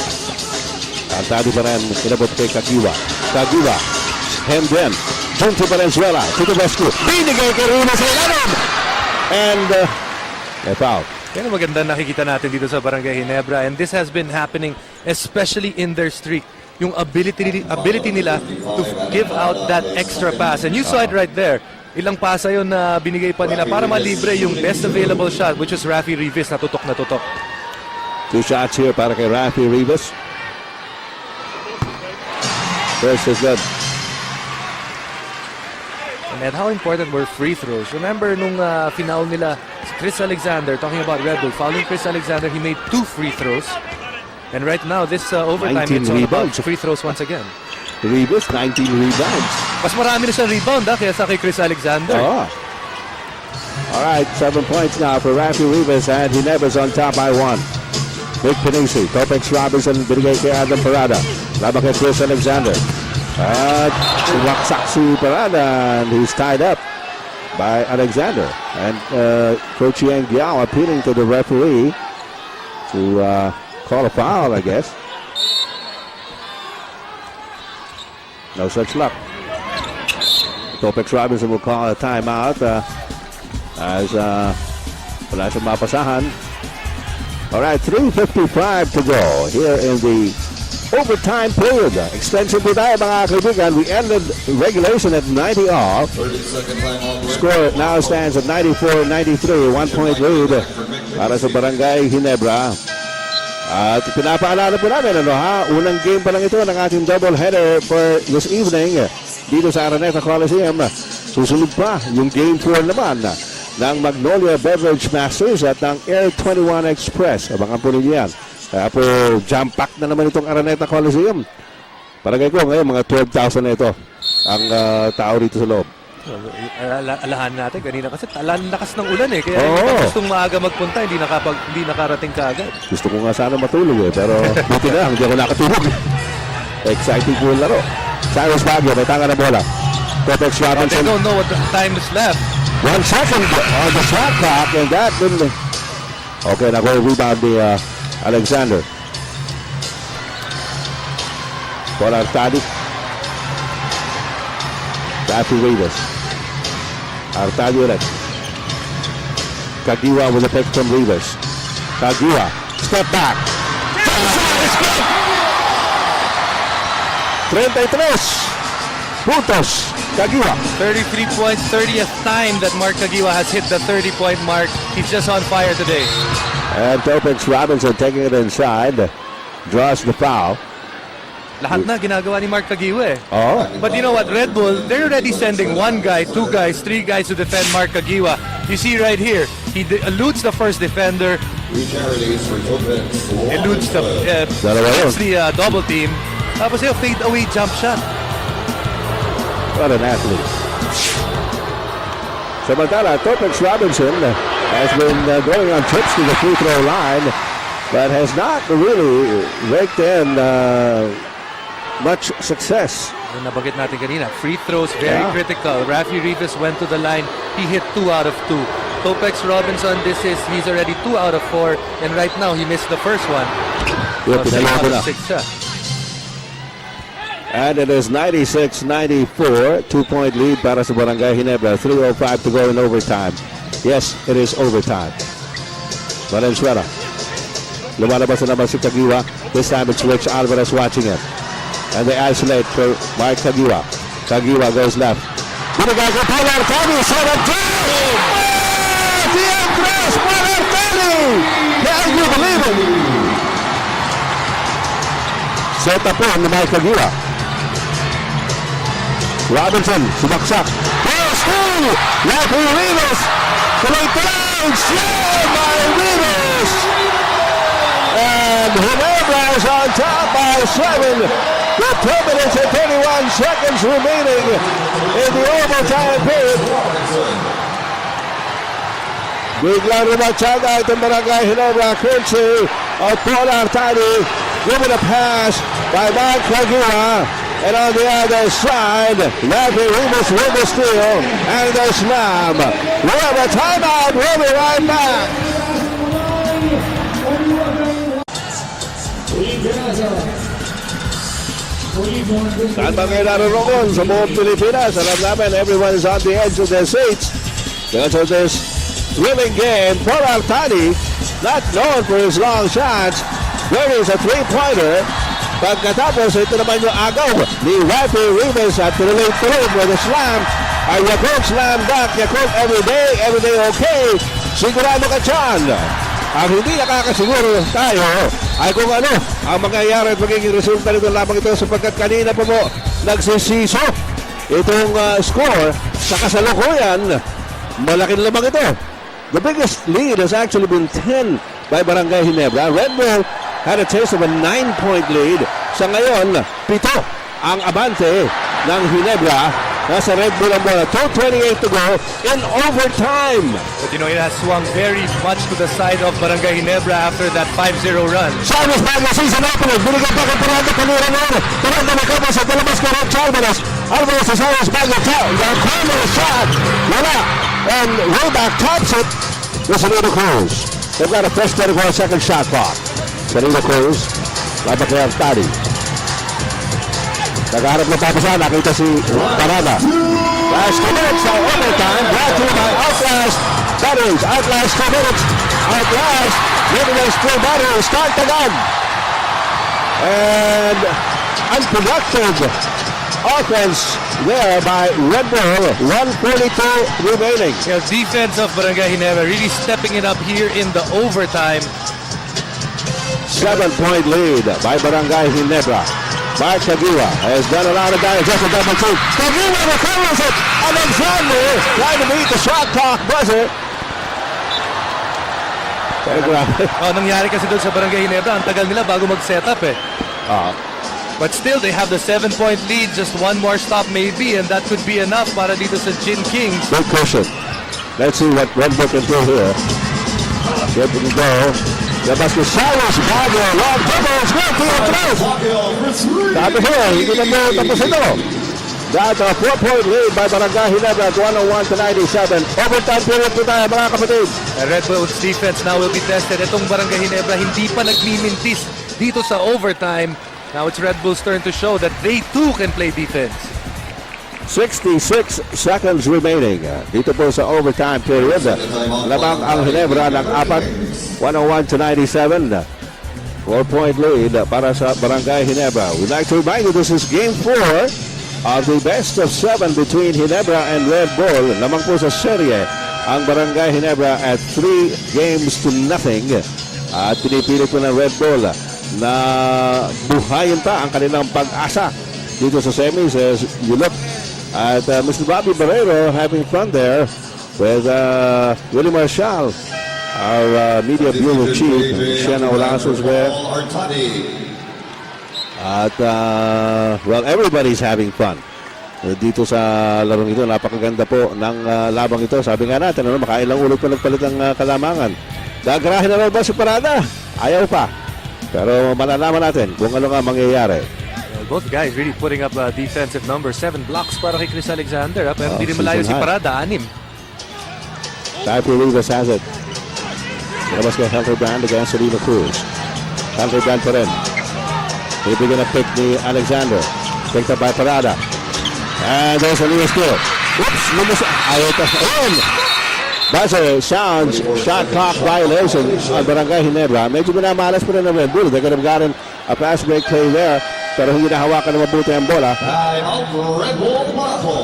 Artadi pa rin, kinabot kay Kagiwa. Kagiwa, hemmed in. Junti Valenzuela to the rescue. Binigay kay Rino sa ilalim. And a foul. Yan ang maganda nakikita natin dito sa Brgy Ginebra, and this has been happening especially in their streak. Yung ability nila to give out that extra pass. And you saw it right there. Ilang pasa yun na binigay pa nila para malibre yung best available shot, which is Rafi Rivas na tutok na tutok. 2 shots here para kay Rafi Rivas. First is good. And how important were free throws? Remember nung final nila, Chris Alexander, talking about Red Bull, fouling Chris Alexander, he made 2 free throws. And right now, this overtime, it's all about free throws once again. Rivas, 19 rebounds. Mas marami na siyang rebound kaya sa kay Chris Alexander. All right, 7 points now for Rafi Rivas, and Ginebra's on top by 1. Vic Pinisi, Topex Robinson, binigay kay Adam Parada. Laban kay Chris Alexander. At waksak si Parada, and he's tied up by Alexander. And Coach Yang Giao appealing to the referee to call a foul, I guess. No such luck. Topex Robinson will call a timeout as wala siyang mapasahan. All right, 3:55 to go here in the overtime period. Extension po tayo mga kaibigan. We ended regulation at 90 all. Score now stands at 94-93. 1 point lead para sa Brgy Ginebra. At pinapaalala po namin, unang game pa lang ito ng ating double header for this evening dito sa Araneta Coliseum. Susunod pa yung game 4 naman ng Magnolia Beverage Masters at ng Air 21 Express. Abangan po ninyo yan. Kaya po jam-pack na naman itong Araneta Coliseum. Paragay ko ngayon mga 12,000 na ito ang tao dito sa loob. Alahan natin kanina kasi lakas ng ulan eh. Kaya gustong maaga magpunta, hindi nakarating kaagad. Gusto ko nga sana matulog pero buti na, hindi ako nakatulog. Exciting po yung laro. Cyrus Baguio, may tanga na bola. Topex Robinson. They don't know what the time is left. 1 second on the shot clock and that didn't... Okay, nakuha yung rebound ni Alexander. Bola Artadi. Daffy Rivas. Artadi ulit. Kagiwa with a pick from Rivas. Kagiwa. Step back. 33 puntos. Kagiwa. 33 points, 30th time that Mark Kagiwa has hit the 30-point mark. He's just on fire today. And Topex Robinson taking it inside. Draws the foul. Lahat na ginagawa ni Mark Kagiwa eh. Oh. But you know what, Red Bull, they're already sending 1 guy, 2 guys, 3 guys to defend Mark Kagiwa. You see right here, he eludes the first defender, eludes the double team. Tapos yung fade away jump shot. What an athlete. Samantala, Topex Robinson has been going on trips to the free throw line, but has not really raked in much success. Yung nabagit natin kanina, free throws, very critical. Rafi Rivas went to the line. He hit 2 out of 2. Topex Robinson, he's already 2 out of 4. And right now, he missed the first one. Yep, So 6 out of 6 siya. And it is 96-94. 2-point lead para sa Barangay Ginebra. 3:05 to go in overtime. Yes, it is overtime. Valenzuela. Lumalabas na naman si Kagiwa. This time it's Rich Alvarez watching it. And they isolate for Mark Kagiwa. Kagiwa goes left. Binigay ko Paul Artadi. Set up two! Diandres Paul Artadi! Can you believe it? Set up po ni Mark Kagiwa. Robinson, sumaksak. Pass through! Rafi Rivas! Tuloy-tuloy! Slam by Rivas! And Ginebra is on top by 7. With 2 minutes and 31 seconds remaining in the overtime period. Biglang rumatsaga itong Barangay Ginebra courtesy of Paul Artadi. Given a pass by Mark Kagiwa. And on the other side, Rafi Rivas with the steal and the slam. We have a timeout. We'll be right back. Saan ba kayo naroon sa buong Pilipinas? Alam namin, everyone is on the edge of their seats because of this thrilling game. Paul Artadi, not known for his long shots, there is a three-pointer. Pagkatapos, ito naman yung agaw ni Rafi Rivas at tuloy-tuloy with a slam. Ay Yakult slam dunk, Yakult every day okay. Sigurado ka dyan. Ang hindi nakakasiguro tayo ay kung ano ang mangyayari at magiging resulta nito lamang ito sapagkat kanina pa mo nagsisiso itong score sa kasalukuyan. Malaking lamang ito. The biggest lead has actually been 10 by Barangay Ginebra. Red Bull had a taste of a 9-point lead. Sa ngayon, 7 ang abante ng Ginebra. Nasa Red Bull ang bola. 2:28 to go in overtime. But you know, it has swung very much to the side of Barangay Ginebra after that 5-0 run. Chavez bago season opener. Binigyan pa kay Piranda kanina noon. Piranda na kapos sa talabas ka Rich Alvarez. Alvarez sa Chavez bago tao. The corner shot. Wala. And Roback tops it. Sanino Cruz. They've got a fresh 34-second shot clock. Sanino Cruz. Laban kay Artadi. Nagharap na papasan, nakita si Parada. Last 2 minutes sa overtime, brought to you by Outlast Batteries. Outlast 2 minutes. Outlast, giving us 2 batteries. Start agad. And unproductive offense there by Red Bull. 1:42 remaining. Yeah, defense of Barangay Ginebra really stepping it up here in the overtime. 7-point lead by Barangay Ginebra. Mark Kagiwa has done a lot of damage. Just a double team. Kagiwa recovers it. Alexander trying to beat the shot clock buzzer. Pero grabe. Nangyari kasi doon sa Barangay Ginebra, ang tagal nila bago mag-set up eh. But still, they have the 7-point lead. Just one more stop maybe, and that could be enough para dito sa Gin Kings. Good cushion. Let's see what Redbull can do here. Good to go. Labas ko Cyrus Bago. Long doubles. Good to your throat. Sabi ko, hindi na mo tapos ito. That's a 4-point lead by Barangay Ginebra at 101-97. Overtime period po tayo mga kapatid. Red Bull's defense now will be tested. Itong Barangay Ginebra hindi pa nagmimintis dito sa overtime. Now it's Red Bull's turn to show that they too can play defense. 66 seconds remaining. Dito po sa overtime period. Lamang ang Ginebra ng 101-97. 4-point lead para sa Barangay Ginebra. We'd like to remind you this is game 4 of the best of 7 between Ginebra and Red Bull. Lamang po sa serye ang Barangay Ginebra at 3 games to nothing. At pinipilit po ng Red Bull na buhayin pa ang kanilang pag-asa dito sa semis. As you look at Mr. Bobby Barrero having fun there with Willie Marshall, our media bureau chief. Siya na Olasos there. At well, everybody's having fun dito sa larong ito. Napakaganda po ng labang ito. Sabi nga natin, makailang ulit pa nagpalit ang kalamangan. Gagarahin na ba si Parada? Ayaw pa. Pero malalaman natin kung ano nga mangyayari. Both guys really putting up defensive number. 7 blocks para kay Chris Alexander. Pero hindi rin malayo si Parada. 6. Type Rivas has it. Labas kay Hunter Brand against Selena Cruz. Hunter Brand pa rin. Ibigyan na pick ni Alexander. Picked up by Parada. And there's a new skill. Oops! Ayaw pa. Ayun! Buzzer sounds shot clock violation on Barangay Ginebra. Medyo minamalas pa rin ng Red Bull. They could have gotten a pass break play there. Pero hindi nahawakan na mabuti ang bola.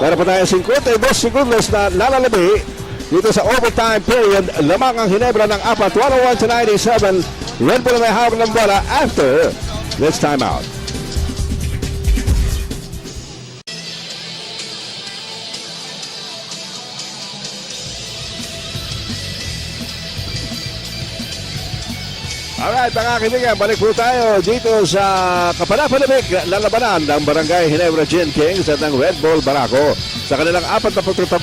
Pero pa tayo 52 segundos na lalalabi dito sa overtime period. Lamang ang Ginebra ng 101-97. Red Bull na may hawak ng bola after this timeout. Alright mga kaibigan, balik po tayo dito sa kapanapanabik na labanan ng Barangay Ginebra Gin Kings at ng Red Bull Barako sa kanilang 43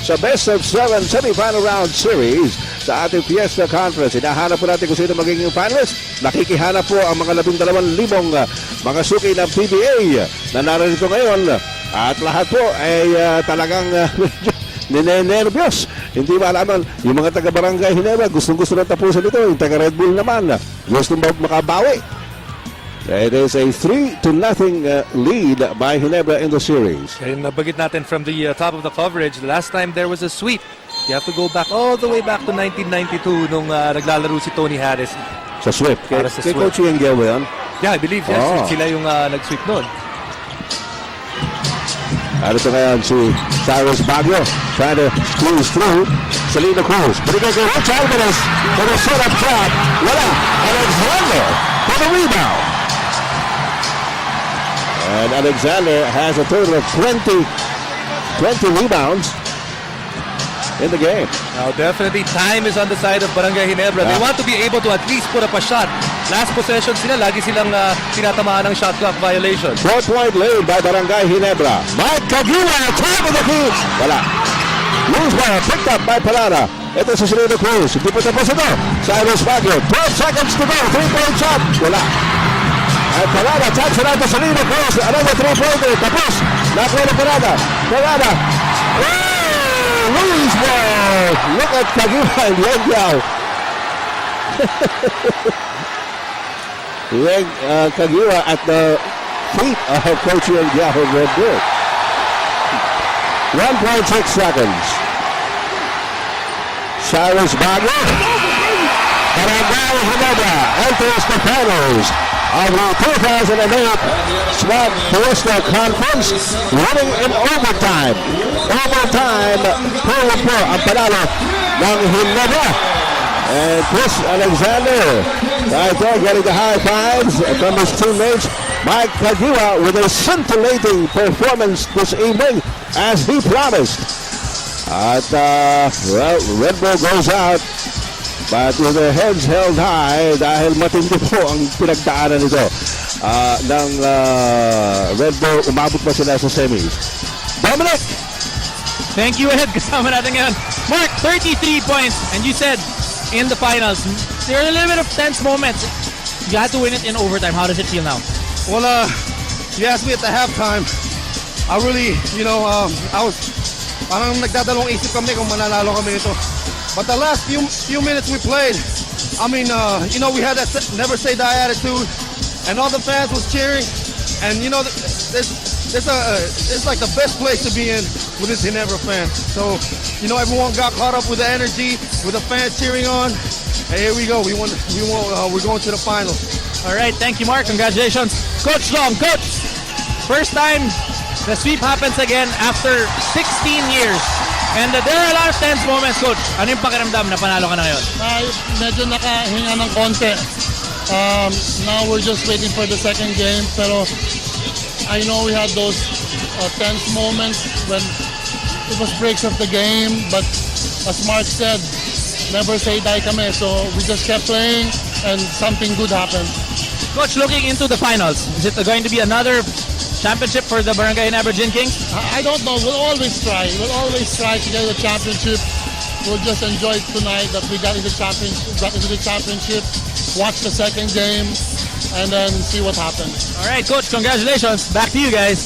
sa Best of 7 Semi-Final Round Series sa ating Fiesta Conference. Hinahanap po natin kung sino magiging finalist. Nakikihanap po ang mga 12,000 mga suki ng PBA na narito ngayon. At lahat po ay talagang ninenervyos. Hindi malaman yung mga taga-Barangay Ginebra gustong-gusto na tapusan ito. Yung taga-Red Bull naman gustong makabawi. It is a 3-0 lead by Ginebra in the series. And nabagit natin from the top of the coverage, the last time there was a sweep, you have to go back all the way back to 1992 nung naglalaro si Tony Harris. Sa sweep. Kay Coach Ian ba yan? Yeah, I believe yes. Sila yung nag-sweep noon. Ano ito ngayon si Cyrus Bago trying to squeeze through Selena Cruz. Binigay kay Rich Alvarez for the set-up shot. Wala. Alexander for the rebound. And Alexander has a total of 20 rebounds in the game. Now definitely time is on the side of Barangay Ginebra. They want to be able to at least put up a shot. Last possession sila, lagi silang tinatamaan ng shot clock violation. 4-point lead by Barangay Ginebra. Mike Kagiwa, top of the key. Wala. Loose ball, picked up by Parada. Ito si Selena Cruz. Hindi po tapos ito. Cyrus Baguio. 12 seconds to go. 3-point shot. Wala. At Parada, touch it out to Selena Cruz. Another 3-pointer. Tapos. Nakuha na Parada. Parada. Loose ball. Look at Kagiwa and Yengyao. Kagiwa at the feet of Coach Yengyao Red Bull. 1.6 seconds. Cyrus Baguio. Barangay Ginebra enters the finals of the 2008 SWAT Fiesta Conference, winning in overtime. Overtime, 4-4 ang panalo ng Ginebra. And Chris Alexander right there getting the high fives from his teammates. Mike Kagiwa with a scintillating performance this evening as he promised. At, well, Red Bull goes out but with their heads held high dahil matindi po ang pinagdaanan nito ng Red Bull. Umabot pa sila sa semis. Dominic! Thank you, Ed. Kasama natin ngayon. Mark, 33 points. And you said in the finals, there are a little bit of tense moments. You had to win it in overtime. How does it feel now? Well, you asked me at the halftime. I really, I was parang nagdadalawang isip kami kung mananalo kami ito. But the last few minutes we played, I mean, we had that never say die attitude, and all the fans was cheering, and it's like the best place to be in with this Ginebra fan. So, everyone got caught up with the energy, with the fans cheering on. Hey, here we go. We're going to the finals. All right, thank you, Mark. Congratulations. Coach Long, Coach, first time the sweep happens again after 16 years. And there are a lot of tense moments, Coach. Ano yung pakiramdam na panalo ka na ngayon? Medyo nakahinga ng konti. Now we're just waiting for the second game. Pero I know we had those tense moments when it was breaks of the game. But as Mark said, never say die kami. So we just kept playing and something good happened. Coach, looking into the finals, is it going to be another championship for the Barangay Ginebra Gin Kings? I don't know. We'll always try. We'll always try to get the championship. We'll just enjoy tonight that we got into the championship, watch the second game, and then see what happens. All right, Coach, congratulations. Back to you guys.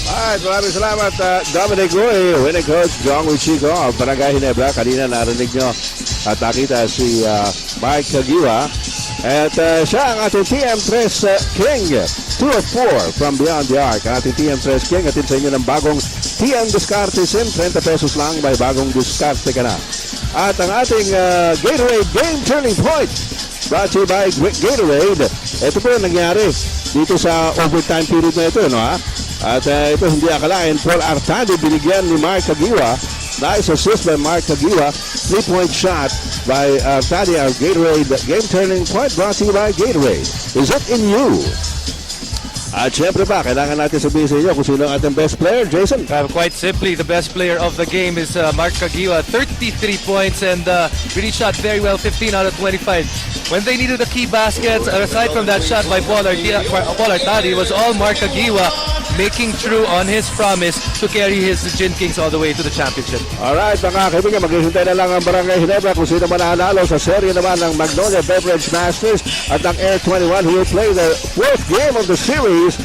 Alright, maraming salamat Dominic Roy, winning coach Jong Wichiko of Barangay Ginebra. Kanina narinig nyo at nakita si Mike Kagiwa. At siya ang ating TM3 King, 2 of 4 from beyond the arc. Ang ating TM3 King, atin sa inyo ng bagong TM Discarte SIM, 30 pesos lang, may bagong discarte ka na. At ang ating Gatorade Game Turning Point, brought to you by Gatorade. Ito po yung nangyari dito sa overtime period na ito, no, ha? At ito hindi akalain, Paul Artadi binigyan ni Mark Kagiwa. Nice assist by Mark Kagiwa. 3-point shot by Artadi, our Gatorade Game Turning Point, brought to you by Gatorade. Is it in you? At syempre pa, kailangan natin sabihin sa inyo kung sino ang ating best player, Jason. Quite simply, the best player of the game is Mark Kagiwa. 33 points and really shot very well, 15 out of 25. When they needed the key baskets, aside from that shot by Paul Artadi, it was all Mark Kagiwa making true on his promise to carry his Gin Kings all the way to the championship. Alright, mga kaibigan, maghihintay na lang ang Barangay Ginebra kung sino mananalo sa serye naman ng Magnolia Beverage Masters at ng Air 21 who will play the 4th game of the series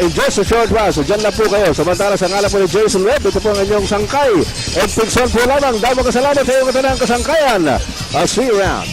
in just a short while. So dyan lang po kayo. Samantala sa ngalan po ni Jason Webb, ito po ang inyong sangkay. And Pixel po lamang. Dahil mo kasalamat sa iyong katanang kasangkayan. I'll see you around.